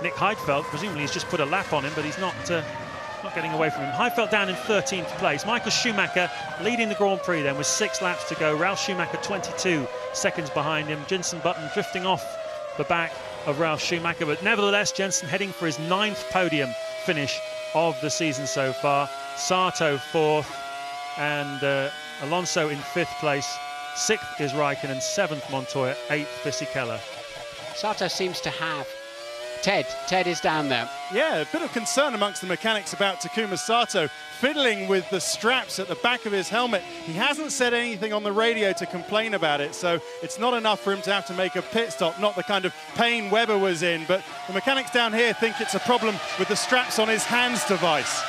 Nick Heidfeld. Presumably he's just put a lap on him, but he's not getting away from him. Heidfeld down in 13th place. Michael Schumacher leading the Grand Prix then with 6 laps to go. Ralf Schumacher 22 seconds behind him. Jenson Button drifting off the back of Ralf Schumacher, but nevertheless Jenson heading for his 9th podium finish of the season so far. Sato 4th and Alonso in 5th place. 6th is Raikkonen, 7th Montoya, 8th Fisichella. Sato seems to have Ted. Ted is down there. Yeah, a bit of concern amongst the mechanics about Takuma Sato fiddling with the straps at the back of his helmet. He hasn't said anything on the radio to complain about it, so it's not enough for him to have to make a pit stop, not the kind of pain Webber was in. But the mechanics down here think it's a problem with the straps on his hands device.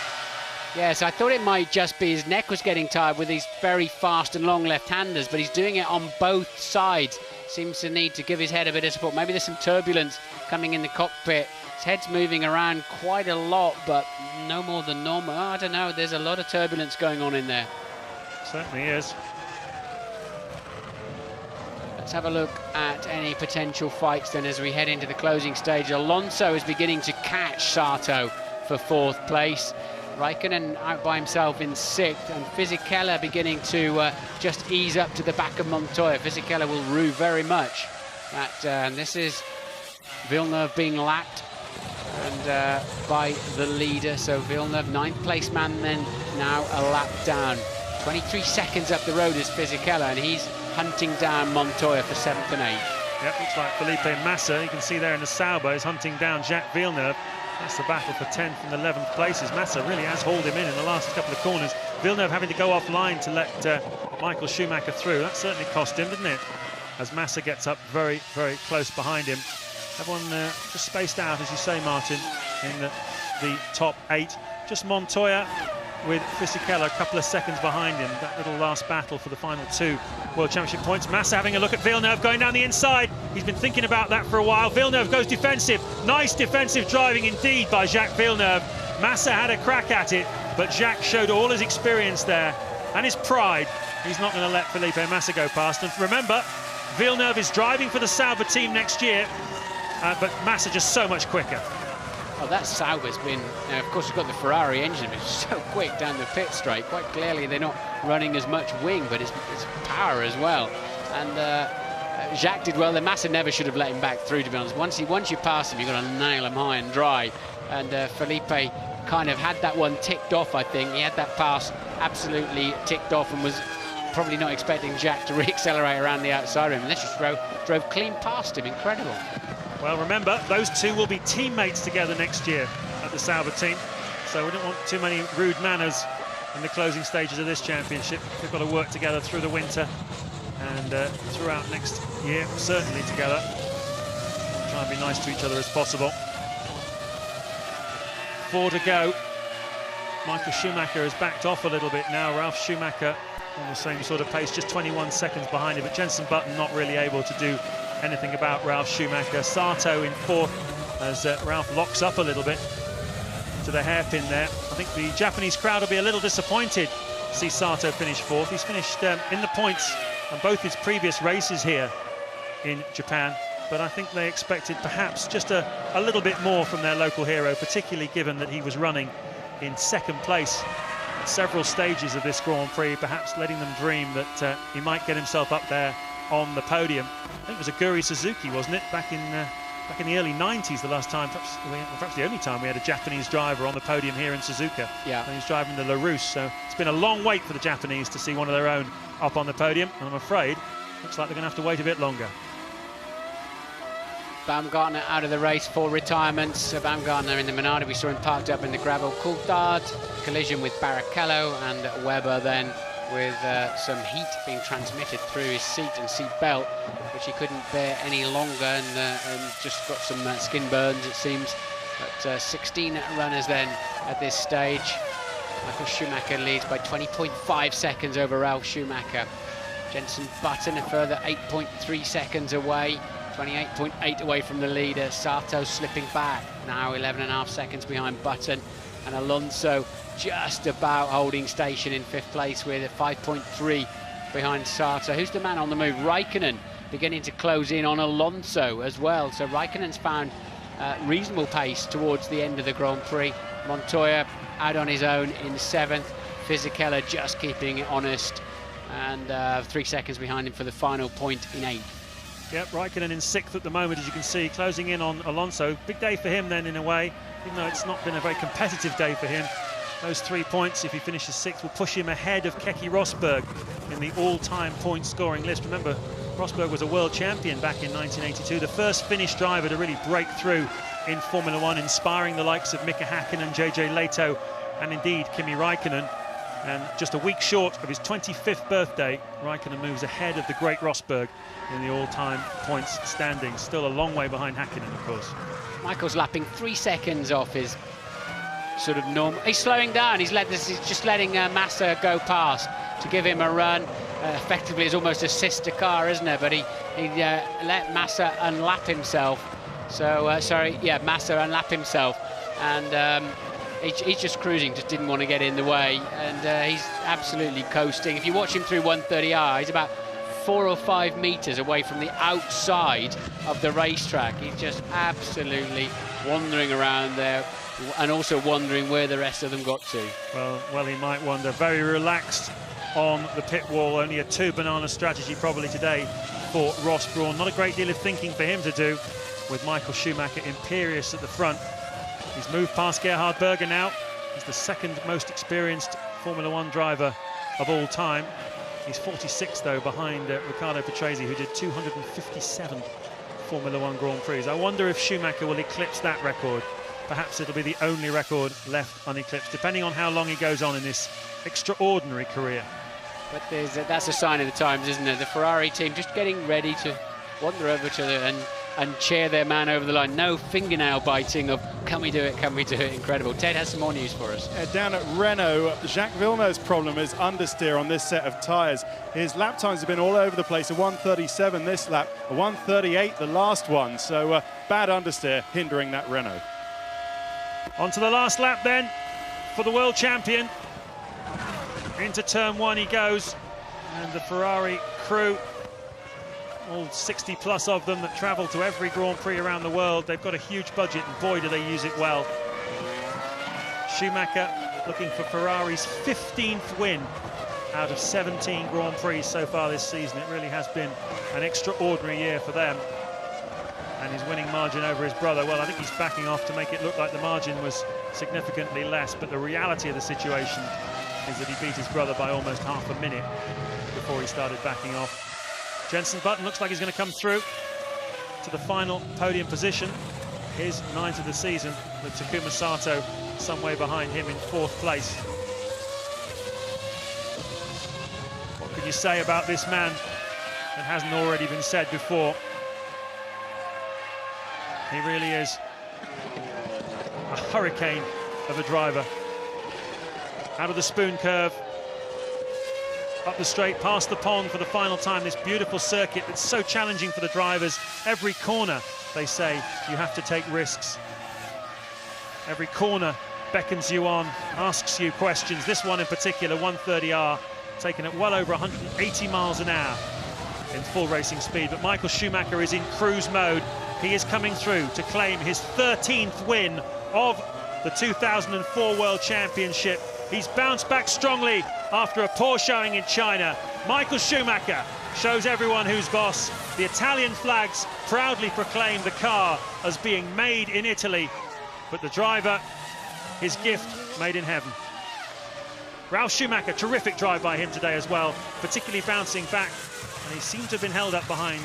Yes, I thought it might just be his neck was getting tired with these very fast and long left-handers, but he's doing it on both sides. Seems to need to give his head a bit of support. Maybe there's some turbulence coming in the cockpit. His head's moving around quite a lot, but no more than normal. Oh, I don't know, there's a lot of turbulence going on in there. Certainly is. Let's have a look at any potential fights then as we head into the closing stage. Alonso is beginning to catch Sato for 4th place. Raikkonen out by himself in 6th, and Fisichella beginning to just ease up to the back of Montoya. Fisichella will rue very much that this is Villeneuve being lapped and by the leader. So Villeneuve, 9th place man, then now a lap down. 23 seconds up the road is Fisichella, and he's hunting down Montoya for 7th and 8th. Yep, looks like Felipe Massa, you can see there in the Sauber, is hunting down Jacques Villeneuve. That's the battle for 10th and 11th places. Massa really has hauled him in the last couple of corners. Villeneuve having to go offline to let Michael Schumacher through. That certainly cost him, didn't it? As Massa gets up very, very close behind him. Everyone just spaced out, as you say, Martin, in the top 8. Just Montoya with Fisichella a couple of seconds behind him. That little last battle for the final 2 World Championship points. Massa having a look at Villeneuve going down the inside. He's been thinking about that for a while. Villeneuve goes defensive. Nice defensive driving indeed by Jacques Villeneuve. Massa had a crack at it, but Jacques showed all his experience there and his pride. He's not going to let Felipe Massa go past. And remember, Villeneuve is driving for the Sauber team next year, but Massa just so much quicker. Oh, that Sauber's been, of course, you've got the Ferrari engine, which is so quick down the pit straight. Quite clearly, they're not running as much wing, but it's power as well. And Jacques did well. The Massa never should have let him back through, to be honest. Once you pass him, you've got to nail him high and dry. And Felipe kind of had that one ticked off, I think. He had that pass absolutely ticked off and was probably not expecting Jacques to re-accelerate around the outside of him. And this just drove clean past him. Incredible. Well, remember, those two will be teammates together next year at the Sauber team. So we don't want too many rude manners in the closing stages of this championship. They've got to work together through the winter and throughout next year, certainly together. We'll try and be nice to each other as possible. 4 to go. Michael Schumacher has backed off a little bit now. Ralf Schumacher on the same sort of pace, just 21 seconds behind him, but Jenson Button not really able to do anything about Ralf Schumacher. Sato in 4th as Ralf locks up a little bit to the hairpin there. I think the Japanese crowd will be a little disappointed to see Sato finish 4th. He's finished in the points on both his previous races here in Japan, but I think they expected perhaps just a little bit more from their local hero, particularly given that he was running in 2nd place at several stages of this Grand Prix, perhaps letting them dream that he might get himself up there on the podium. I think it was Aguri Suzuki, wasn't it, back in the early 90s, the last time, perhaps the only time we had a Japanese driver on the podium here in Suzuka. Yeah. And he's driving the LaRousse, so it's been a long wait for the Japanese to see one of their own up on the podium, and I'm afraid looks like they're going to have to wait a bit longer. Baumgartner out of the race for retirement. So Baumgartner in the Minardi, we saw him parked up in the gravel. Coulthard, collision with Barrichello, and Webber then with some heat being transmitted through his seat and seat belt, which he couldn't bear any longer, and just got some skin burns, it seems. But 16 runners then at this stage. Michael Schumacher leads by 20.5 seconds over Ralf Schumacher. Jenson Button a further 8.3 seconds away, 28.8 away from the leader. Sato slipping back, now 11.5 seconds behind Button. And Alonso just about holding station in 5th place with a 5.3 behind Sato. Who's the man on the move? Raikkonen beginning to close in on Alonso as well. So Raikkonen's found reasonable pace towards the end of the Grand Prix. Montoya out on his own in 7th. Fisichella just keeping it honest, and 3 seconds behind him for the final point in 8th. Yep, Raikkonen in 6th at the moment, as you can see, closing in on Alonso. Big day for him then, in a way, even though it's not been a very competitive day for him. Those 3 points, if he finishes 6th, will push him ahead of Keke Rosberg in the all-time point scoring list. Remember, Rosberg was a world champion back in 1982, the first Finnish driver to really break through in Formula One, inspiring the likes of Mika Häkkinen, JJ Lehto, and indeed Kimi Räikkönen. And just a week short of his 25th birthday, Räikkönen moves ahead of the great Rosberg in the all-time points standings. Still a long way behind Häkkinen, of course. Michael's lapping 3 seconds off his sort of normal. He's slowing down. He's just letting Massa go past to give him a run. Effectively, it's almost a sister car, isn't it? But he let Massa unlap himself. So Massa unlap himself, and he's just cruising. Just didn't want to get in the way, and he's absolutely coasting. If you watch him through 130R, he's about 4 or 5 meters away from the outside of the racetrack. He's just absolutely wandering around there, and also wondering where the rest of them got to. Well, he might wonder. Very relaxed on the pit wall. Only a 2-banana strategy probably today for Ross Brawn. Not a great deal of thinking for him to do, with Michael Schumacher imperious at the front. He's moved past Gerhard Berger now. He's the second most experienced Formula One driver of all time. He's 46, though, behind Riccardo Patrese, who did 257 Formula One Grand Prix. I wonder if Schumacher will eclipse that record. Perhaps it'll be the only record left uneclipsed, depending on how long he goes on in this extraordinary career. But that's a sign of the times, isn't it? The Ferrari team just getting ready to wander over to and cheer their man over the line. No fingernail biting of, can we do it, can we do it? Incredible. Ted has some more news for us. Down at Renault, Jacques Villeneuve's problem is understeer on this set of tyres. His lap times have been all over the place. A 1:37 this lap, a 1:38 the last one. So bad understeer hindering that Renault. On to the last lap then for the world champion. Into turn 1 he goes, and the Ferrari crew, all 60 plus of them that travel to every Grand Prix around the world, they've got a huge budget, and boy do they use it well. Schumacher looking for Ferrari's 15th win out of 17 Grand Prix so far this season. It really has been an extraordinary year for them. And his winning margin over his brother, well, I think he's backing off to make it look like the margin was significantly less, but the reality of the situation is that he beat his brother by almost half a minute before he started backing off. Jenson Button looks like he's going to come through to the final podium position, his 9th of the season, with Takuma Sato some way behind him in 4th place. What can you say about this man that hasn't already been said before? He really is a hurricane of a driver. Out of the spoon curve, up the straight, past the pond for the final time. This beautiful circuit that's so challenging for the drivers. Every corner, they say, you have to take risks. Every corner beckons you on, asks you questions. This one in particular, 130R, taken at well over 180 miles an hour in full racing speed. But Michael Schumacher is in cruise mode. He is coming through to claim his 13th win of the 2004 World Championship. He's bounced back strongly after a poor showing in China. Michael Schumacher shows everyone who's boss. The Italian flags proudly proclaim the car as being made in Italy, but the driver, his gift made in heaven. Ralf Schumacher, terrific drive by him today as well, particularly bouncing back, and he seemed to have been held up behind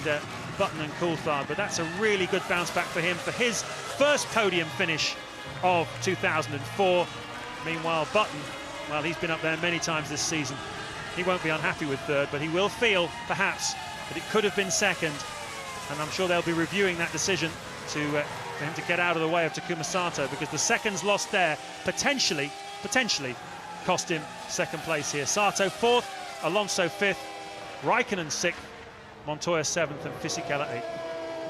Button and Coulthard, but that's a really good bounce back for him for his first podium finish of 2004. Meanwhile, Button, well, he's been up there many times this season. He won't be unhappy with 3rd, but he will feel, perhaps, that it could have been 2nd. And I'm sure they'll be reviewing that decision for him to get out of the way of Takuma Sato, because the seconds lost there potentially cost him 2nd place here. Sato 4th, Alonso 5th, Raikkonen 6th, Montoya 7th, and Fisichella 8th.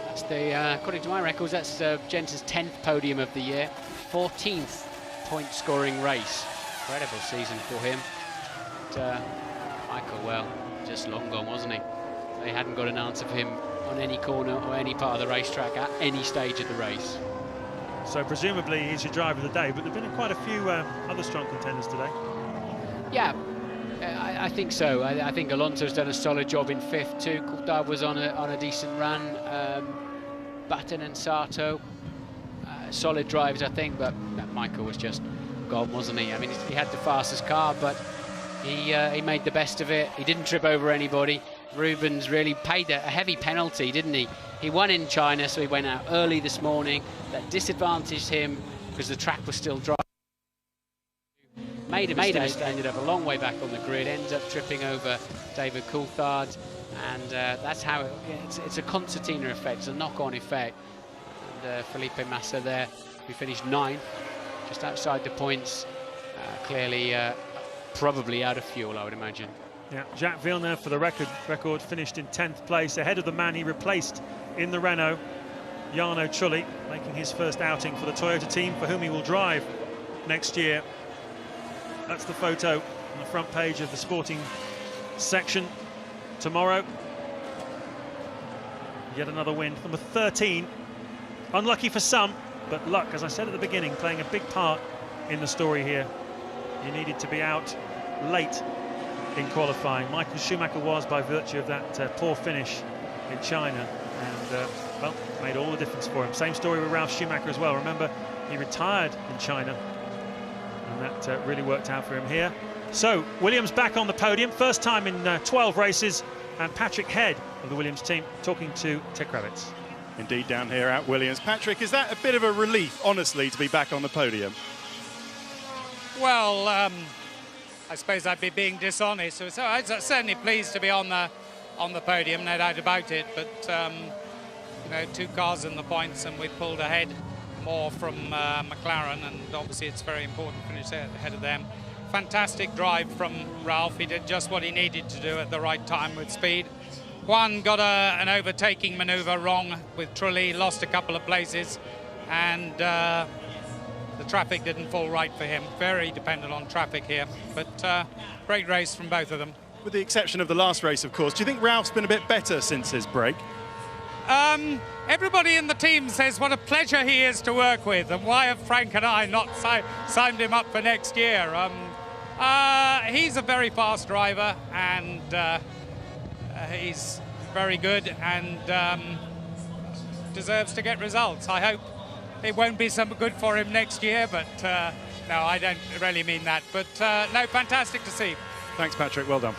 That's the, according to my records, that's Jenson's 10th podium of the year, 14th point-scoring race. Incredible season for him. But, Michael, well, just long gone, wasn't he? They hadn't got an answer for him on any corner or any part of the racetrack at any stage of the race. So presumably he's your driver of the day, but there have been quite a few other strong contenders today. Yeah, I think so. I think Alonso's done a solid job in 5th too. Coulthard was on a decent run. Button and Sato, solid drives, I think, but Michael was just gone, wasn't he? I mean, he had the fastest car, but he made the best of it. He didn't trip over anybody. Rubens really paid a heavy penalty, didn't he? He won in China, so he went out early this morning. That disadvantaged him because the track was still dry. Made a mistake, ended up a long way back on the grid, ends up tripping over David Coulthard, and that's how it's a concertina effect, it's a knock-on effect. And Felipe Massa there, who finished 9th, just outside the points, clearly probably out of fuel, I would imagine. Yeah, Jacques Villeneuve, for the record, finished in 10th place, ahead of the man he replaced in the Renault, Jarno Trulli, making his first outing for the Toyota team, for whom he will drive next year. That's the photo on the front page of the sporting section tomorrow. Yet another win, number 13. Unlucky for some, but luck, as I said at the beginning, playing a big part in the story here. You needed to be out late in qualifying. Michael Schumacher was, by virtue of that poor finish in China, and well, made all the difference for him. Same story with Ralf Schumacher as well. Remember, he retired in China, and that really worked out for him here. So Williams back on the podium, first time in 12 races, and Patrick Head of the Williams team talking to Ted Kravitz. Indeed, down here at Williams. Patrick, is that a bit of a relief, honestly, to be back on the podium? Well, I suppose I'd be being dishonest. So I'm certainly pleased to be on the podium, no doubt about it. But you know, 2 cars in the points, and we pulled ahead more from McLaren, and obviously it's very important to finish ahead of them. Fantastic drive from Ralf. He did just what he needed to do at the right time with speed. Juan got an overtaking manoeuvre wrong with Trulli, lost a couple of places, and the traffic didn't fall right for him. Very dependent on traffic here, but great race from both of them. With the exception of the last race, of course. Do you think Ralph's been a bit better since his break? Everybody in the team says what a pleasure he is to work with, and why have Frank and I not signed him up for next year? He's a very fast driver, and he's very good, and deserves to get results. I hope it won't be so good for him next year, but no, I don't really mean that. But no, fantastic to see. Thanks, Patrick. Well done.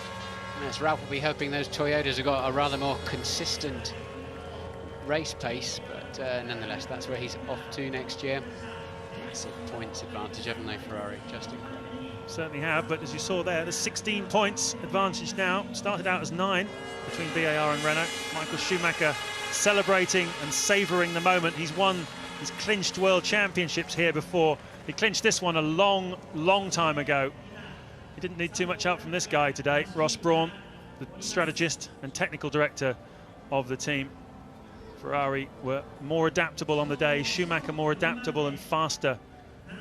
Yes, Ralf will be hoping those Toyotas have got a rather more consistent race pace, but nonetheless, that's where he's off to next year. Massive points advantage, haven't they, Ferrari? Just incredible. Certainly have, but as you saw there, there's 16 points advantage now. Started out as 9 between BAR and Renault. Michael Schumacher celebrating and savouring the moment. He's clinched world championships here before. He clinched this one a long time ago. He didn't need too much help from this guy today. Ross Brawn, the strategist and technical director of the team. Ferrari were more adaptable on the day. Schumacher more adaptable and faster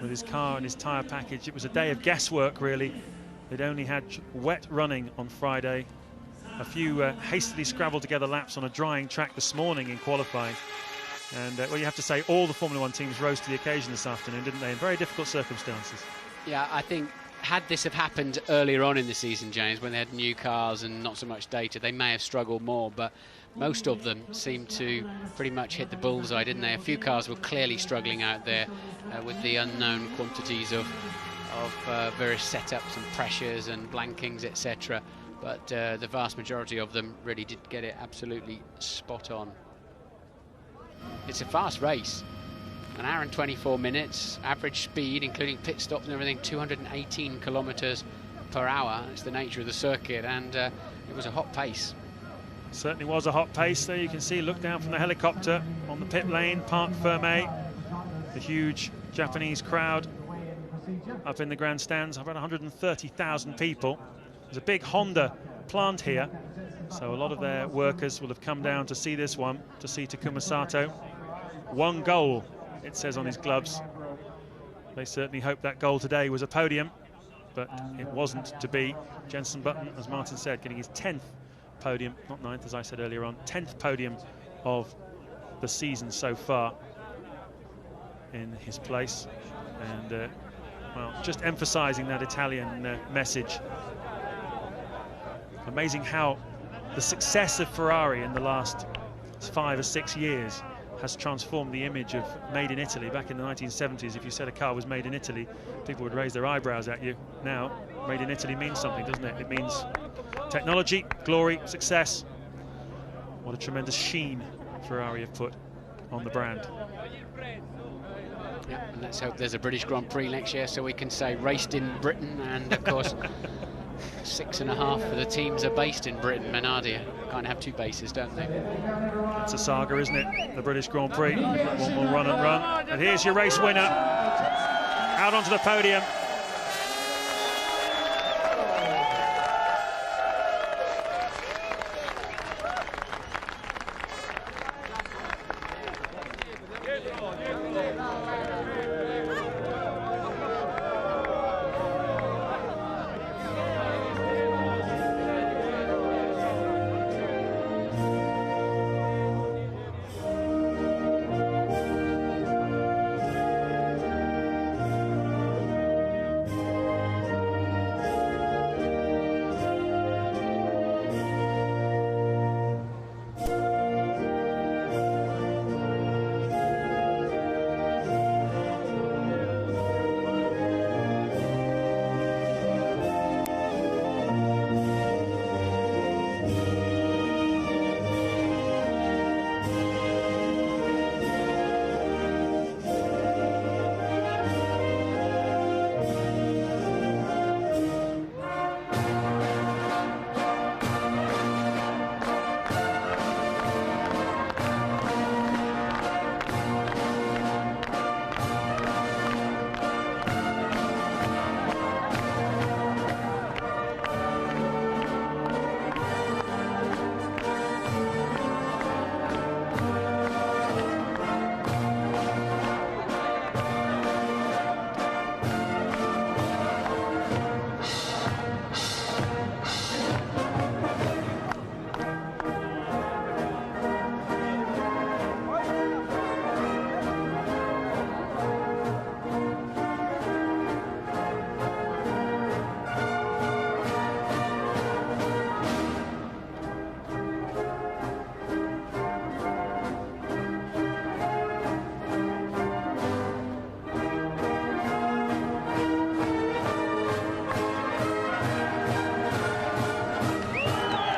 with his car and his tyre package. It was a day of guesswork, really. They'd only had wet running on Friday. A few hastily scrabbled together laps on a drying track this morning in qualifying. And well, you have to say all the Formula One teams rose to the occasion this afternoon, didn't they, in very difficult circumstances. Yeah, I think had this have happened earlier on in the season, James, when they had new cars and not so much data, they may have struggled more, but most of them seemed to pretty much hit the bullseye, didn't they? A few cars were clearly struggling out there with the unknown quantities of various setups and pressures and blankings, etc. But the vast majority of them really did get it absolutely spot on. It's a fast race. An hour and 24 minutes, average speed, including pit stops and everything, 218 kilometers per hour. It's the nature of the circuit, and it was a hot pace. Certainly was a hot pace. There you can see, look down from the helicopter on the pit lane, Parc Fermé, the huge Japanese crowd up in the grandstands, about 130,000 people. There's a big Honda plant here, so a lot of their workers will have come down to see this one, to see Takuma Sato. 1 goal, it says on his gloves. They certainly hoped that goal today was a podium, but it wasn't to be. Jenson Button, as Martin said, getting his 10th podium, not 9th as I said earlier on, 10th podium of the season so far in his place, and well, just emphasizing that Italian message. Amazing how the success of Ferrari in the last 5 or 6 years has transformed the image of made in Italy. Back in the 1970s, if you said a car was made in Italy, people would raise their eyebrows at you. Now, made in Italy means something, doesn't it? It means Technology, glory, success. What a tremendous sheen Ferrari have put on the brand. Yeah, and let's hope there's a British Grand Prix next year so we can say raced in Britain, and of course 6.5 for the teams are based in Britain. Minardi can't have 2 bases, don't they? It's a saga, isn't it? The British Grand Prix. One more run and run. And here's your race winner. Out onto the podium.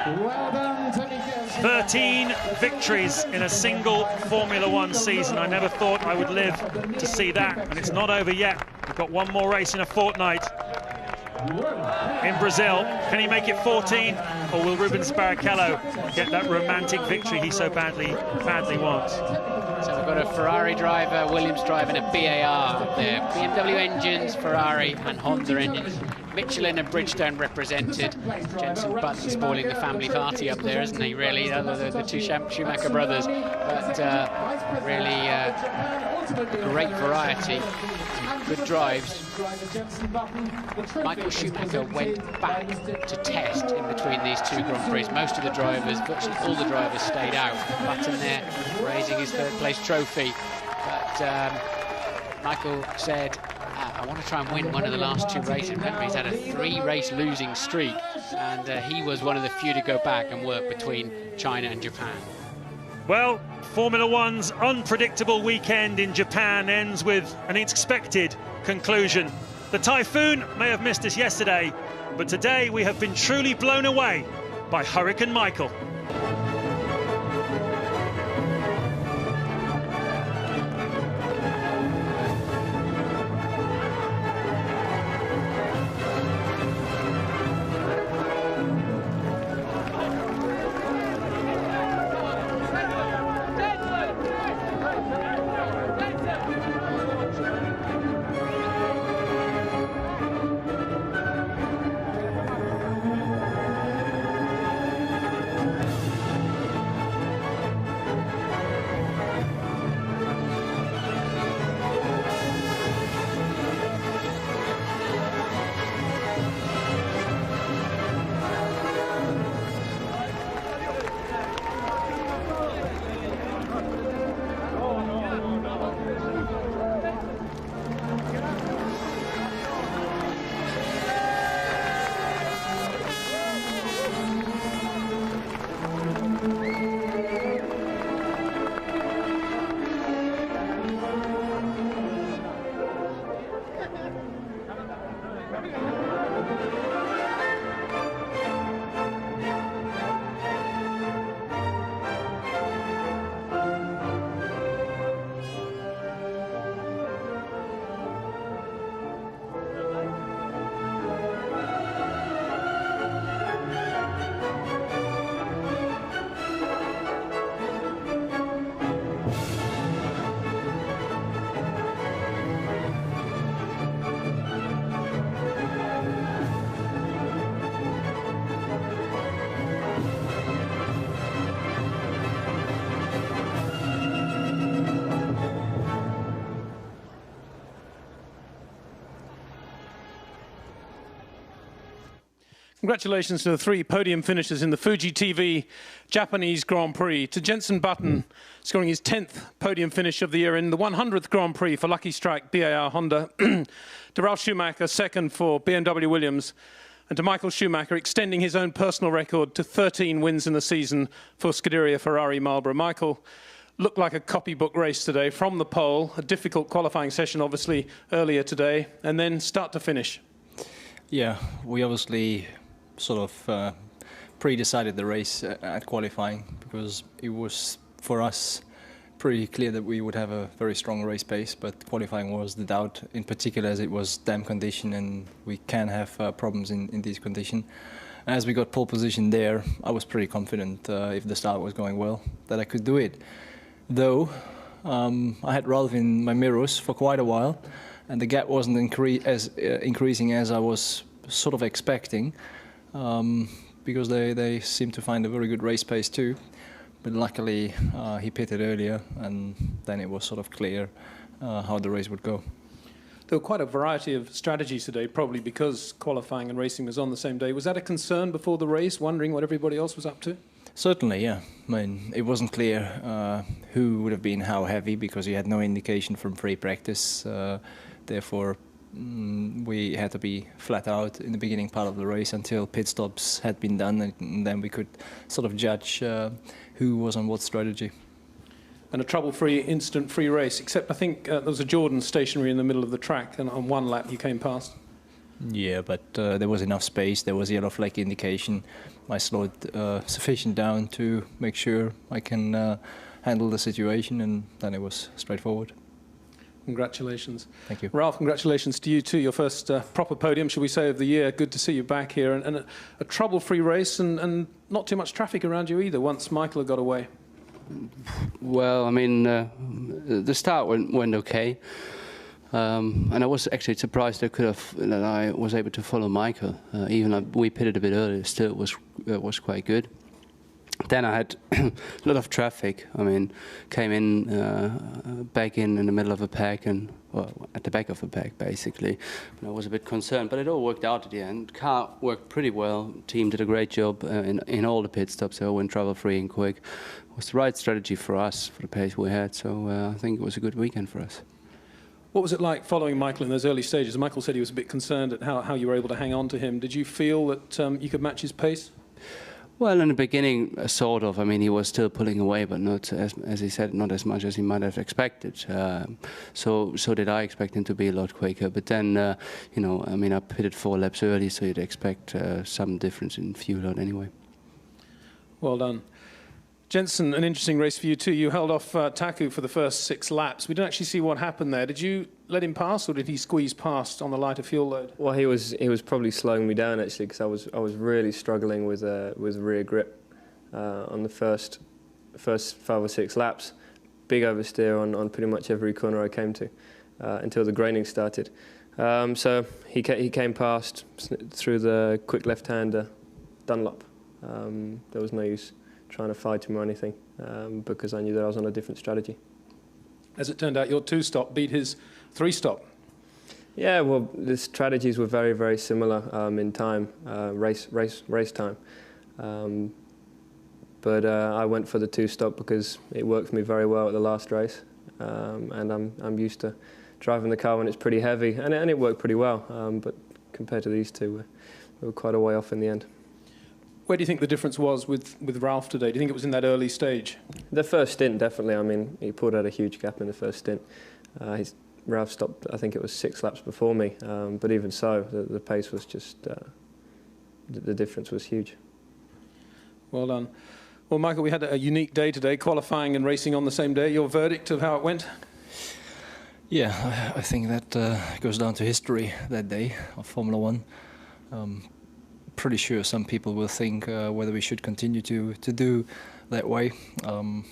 Well done, Tony Gershon. 13 victories in a single Formula One season. I never thought I would live to see that, and it's not over yet. We've got one more race in a fortnight in Brazil. Can he make it 14, or will Rubens Barrichello get that romantic victory he so badly wants? So we've got a Ferrari driver, Williams driver, and a BAR up there. BMW engines, Ferrari and Honda engines. Michelin and Bridgestone represented. Jenson Button spoiling the family party up there, isn't he, really? The two Schumacher brothers. But really great variety, good drives. Michael Schumacher went back to test in between these two Grand Prix. Most of the drivers, virtually all the drivers, stayed out. Button there raising his third place trophy. But Michael said, I want to try and win one of the last 2 races. Remember, he's had a 3-race losing streak, and he was one of the few to go back and work between China and Japan. Well, Formula One's unpredictable weekend in Japan ends with an expected conclusion. The typhoon may have missed us yesterday, but today we have been truly blown away by Hurricane Michael. Congratulations to the 3 podium finishers in the Fuji TV Japanese Grand Prix. To Jenson Button, scoring his 10th podium finish of the year in the 100th Grand Prix for Lucky Strike BAR Honda. To Ralf Schumacher, second for BMW Williams. And to Michael Schumacher, extending his own personal record to 13 wins in the season for Scuderia Ferrari Marlboro. Michael, looked like a copybook race today from the pole. A difficult qualifying session, obviously, earlier today. And then start to finish. Yeah, we obviously sort of pre-decided the race at qualifying, because it was for us pretty clear that we would have a very strong race pace, but qualifying was the doubt, in particular as it was damp condition and we can have problems in these conditions. As we got pole position there, I was pretty confident if the start was going well that I could do it. Though I had Ralf in my mirrors for quite a while and the gap wasn't increasing as I was sort of expecting. Because they seem to find a very good race pace too. But luckily he pitted earlier and then it was sort of clear how the race would go. There were quite a variety of strategies today, probably because qualifying and racing was on the same day. Was that a concern before the race, wondering what everybody else was up to? Certainly, yeah. I mean, it wasn't clear who would have been how heavy because you had no indication from free practice. Therefore, we had to be flat out in the beginning part of the race until pit stops had been done, and then we could sort of judge who was on what strategy. And a trouble-free, instant-free race, except I think there was a Jordan stationary in the middle of the track, and on one lap you came past. Yeah, but there was enough space, there was yellow flag indication. I slowed sufficient down to make sure I can handle the situation, and then it was straightforward. Congratulations. Thank you. Ralf, congratulations to you too. Your first proper podium, shall we say, of the year. Good to see you back here. And a trouble-free race and not too much traffic around you either once Michael had got away. Well, I mean, the start went okay. And I was actually surprised that I was able to follow Michael. Even though we pitted a bit earlier, still it was quite good. Then I had a lot of traffic. I mean, came in back in the middle of a pack and at the back of a pack basically. And I was a bit concerned, but it all worked out at the end. Car worked pretty well. Team did a great job in all the pit stops. So went trouble-free and quick. It was the right strategy for us for the pace we had. So I think it was a good weekend for us. What was it like following Michael in those early stages? Michael said he was a bit concerned at how you were able to hang on to him. Did you feel that you could match his pace? Well, in the beginning, sort of. I mean, he was still pulling away, but not, as he said, not as much as he might have expected. So did I expect him to be a lot quicker. But then, you know, I mean, I pitted 4 laps early, so you'd expect some difference in fuel load anyway. Well done. Jenson, an interesting race for you too. You held off Taku for the first 6 laps. We didn't actually see what happened there. Did you let him pass, or did he squeeze past on the lighter fuel load? Well, he was probably slowing me down actually, because I was really struggling with rear grip on the first 5 or 6 laps. Big oversteer on pretty much every corner I came to until the graining started. So he came past through the quick left-hander Dunlop. There was no use trying to fight him or anything, because I knew that I was on a different strategy. As it turned out, your 2-stop beat his 3-stop. Yeah, well, the strategies were very, very similar in time, race time. But I went for the 2-stop because it worked for me very well at the last race, and I'm used to driving the car when it's pretty heavy, and it worked pretty well. But compared to these two, we were quite a way off in the end. Where do you think the difference was with Ralf today? Do you think it was in that early stage? The first stint, definitely. I mean, he pulled out a huge gap in the first stint. Ralf stopped, I think it was 6 laps before me, but even so, the pace was just, the difference was huge. Well done. Well, Michael, we had a unique day today, qualifying and racing on the same day. Your verdict of how it went? Yeah, I think that goes down to history that day of Formula One. Pretty sure some people will think whether we should continue to do that way. I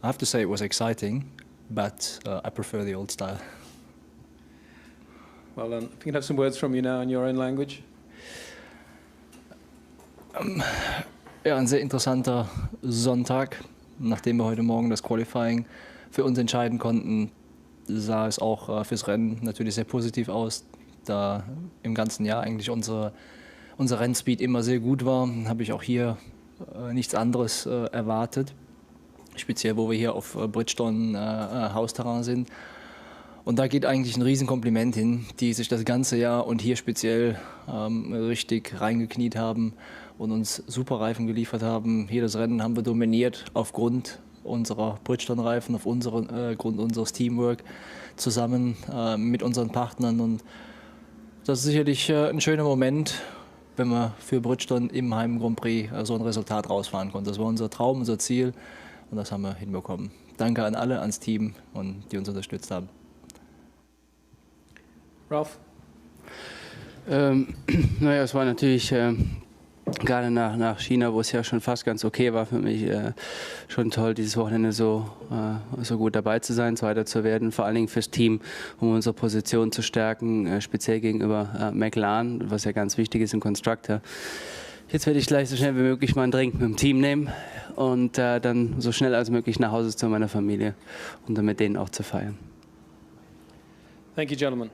have to say it was exciting, but I prefer the old style. Well done. If you can have some words from you now in your own language. Ja, ein sehr interessanter Sonntag. Nachdem wir heute Morgen das Qualifying für uns entscheiden konnten, sah es auch fürs Rennen natürlich sehr positiv aus, da im ganzen Jahr eigentlich unsere unser Rennspeed immer sehr gut war, habe ich auch hier nichts anderes erwartet. Speziell, wo wir hier auf Bridgestone Hausterrain sind. Und da geht eigentlich ein Riesenkompliment hin, die sich das ganze Jahr und hier speziell richtig reingekniet haben und uns super Reifen geliefert haben. Jedes Rennen haben wir dominiert aufgrund unserer Bridgestone-Reifen, Grund unseres Teamwork zusammen mit unseren Partnern. Und das ist sicherlich ein schöner Moment, wenn wir für Bridgestone im Heim Grand Prix so ein Resultat rausfahren konnten. Das war unser Traum, unser Ziel und das haben wir hinbekommen. Danke an alle, ans Team, und die uns unterstützt haben. Ralf? Naja, es war natürlich gerade nach China, wo es ja schon fast ganz okay war für mich, schon toll, dieses Wochenende so gut dabei zu sein, Zweiter zu werden, vor allen Dingen fürs Team, um unsere Position zu stärken, speziell gegenüber McLaren, was ja ganz wichtig ist im Constructor. Jetzt werde ich gleich so schnell wie möglich mal einen Drink mit dem Team nehmen und dann so schnell als möglich nach Hause zu meiner Familie und dann mit denen auch zu feiern. Thank you, gentlemen.